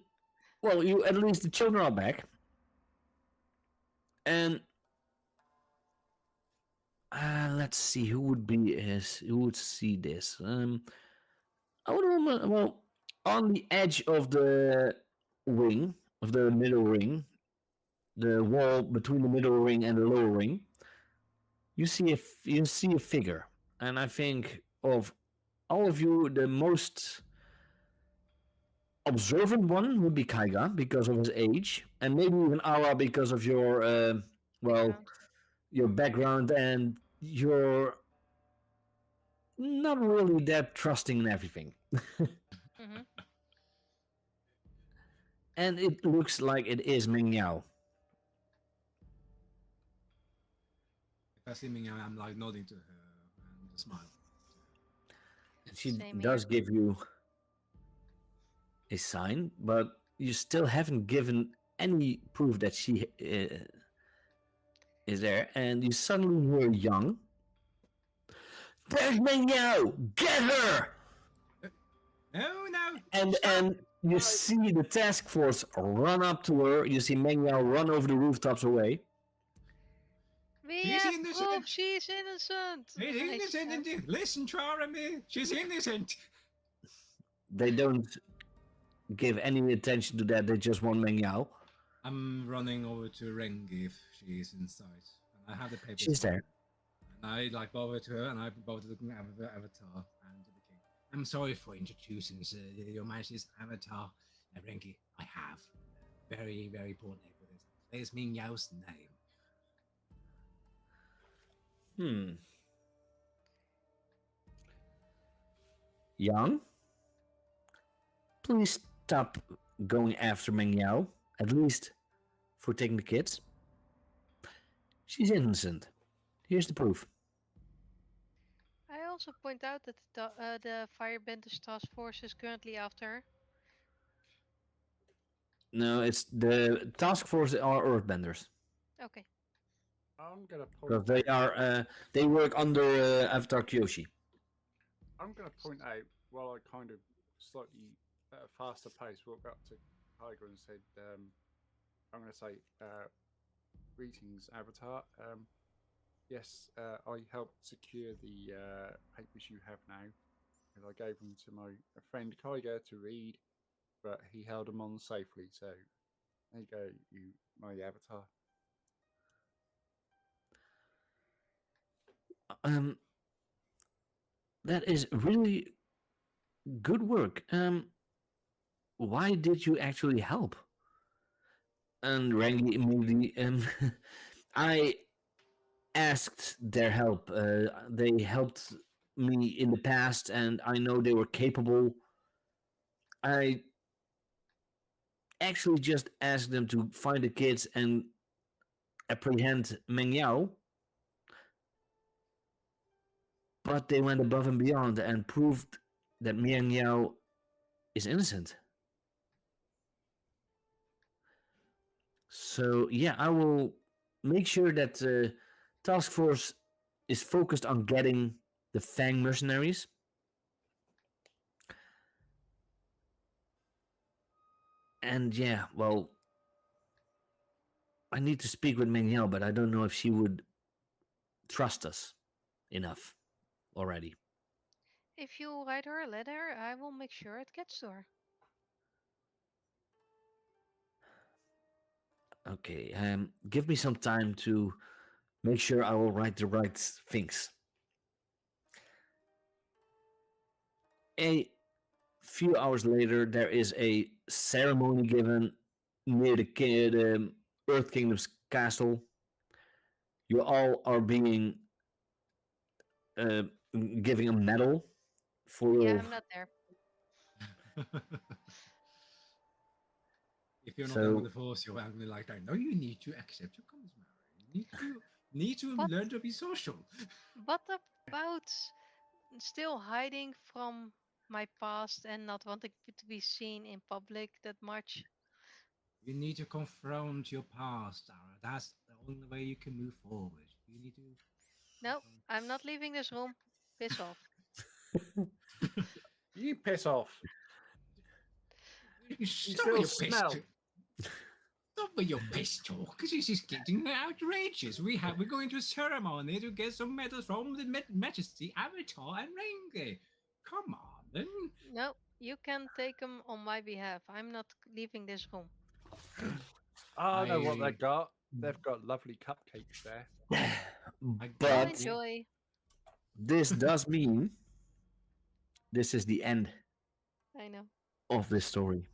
well, you at least the children are back, and let's see who would see this. I would remember, well, on the edge of the ring, of the middle ring, the wall between the middle ring and the lower ring, you see a figure, and I think of all of you, the most observant one would be Kaiga because of his age, and maybe even Ara because of your well, Background. your background and your not really that trusting in everything. Hmm. And it looks like it is Ming Yao. If I see Ming, I'm like nodding to her and smiling. And she Same does here. give you a sign, but you still haven't given any proof that she is there. And you suddenly hear Young. There's Ming Yao! Get her! No! And Stop! and you see the task force run up to her. You see Meng Yao run over the rooftops away. We She's have innocent. proof she's innocent. She's I innocent, said. indeed. Listen, Charmy. She's innocent. They don't give any attention to that. They just want Meng Yao. I'm running over to Rengi if she's inside. And I have the papers. She's there. And I like bow to her and I bow to the avatar and to the king. I'm sorry for introducing your Majesty's avatar, Rengi. I have very, very poor name for this. There's Ming Yao's name. Yang, please stop going after Meng Yao. At least for taking the kids. She's innocent. Here's the proof. I also point out that the Firebenders task force is currently after her. No, it's the task force are Earthbenders. Okay. I'm gonna Because point. they work under Avatar Kyoshi. I'm gonna point out while I kind of slightly at a faster pace walk up to Tiger and said, I'm gonna say, greetings, Avatar. Yes, I helped secure the papers you have now, and I gave them to my friend Kyger to read, but he held them on safely. So there you go, you my Avatar. That is really good work. Why did you actually help? And Rangi immediately, I asked their help. They helped me in the past, and I know they were capable. I actually just asked them to find the kids and apprehend Meng Yao. But they went above and beyond and proved that Meng Yao is innocent. So yeah, I will make sure that task force is focused on getting the Fang mercenaries. And yeah, well, I need to speak with Meng Yao, but I don't know if she would trust us enough already. If you write her a letter, I will make sure it gets to her. Okay, give me some time to make sure I will write the right things. A few hours later, there is a ceremony given near the Earth Kingdom's castle. You all are being giving a medal for Yeah, your. I'm not there. if you're not So- done with the force, you're angry like that. No, you need to accept your comments, Mary. You need to What? learn to be social. What about still hiding from my past and not wanting to be seen in public that much? You need to confront your past, Sarah. That's the only way you can move forward. You need to. No, I'm not leaving this room. Piss off. You piss off. You Still stop with your piss smell. talk. Stop with your piss talk, because this is getting outrageous. We're going to a ceremony to get some medals from the Majesty, Avatar, and Renge. Come on, then. No, you can take them on my behalf. I'm not leaving this room. I know what I- they've got. They've got lovely cupcakes there. I'll but enjoy. this does mean this is the end I know. of this story.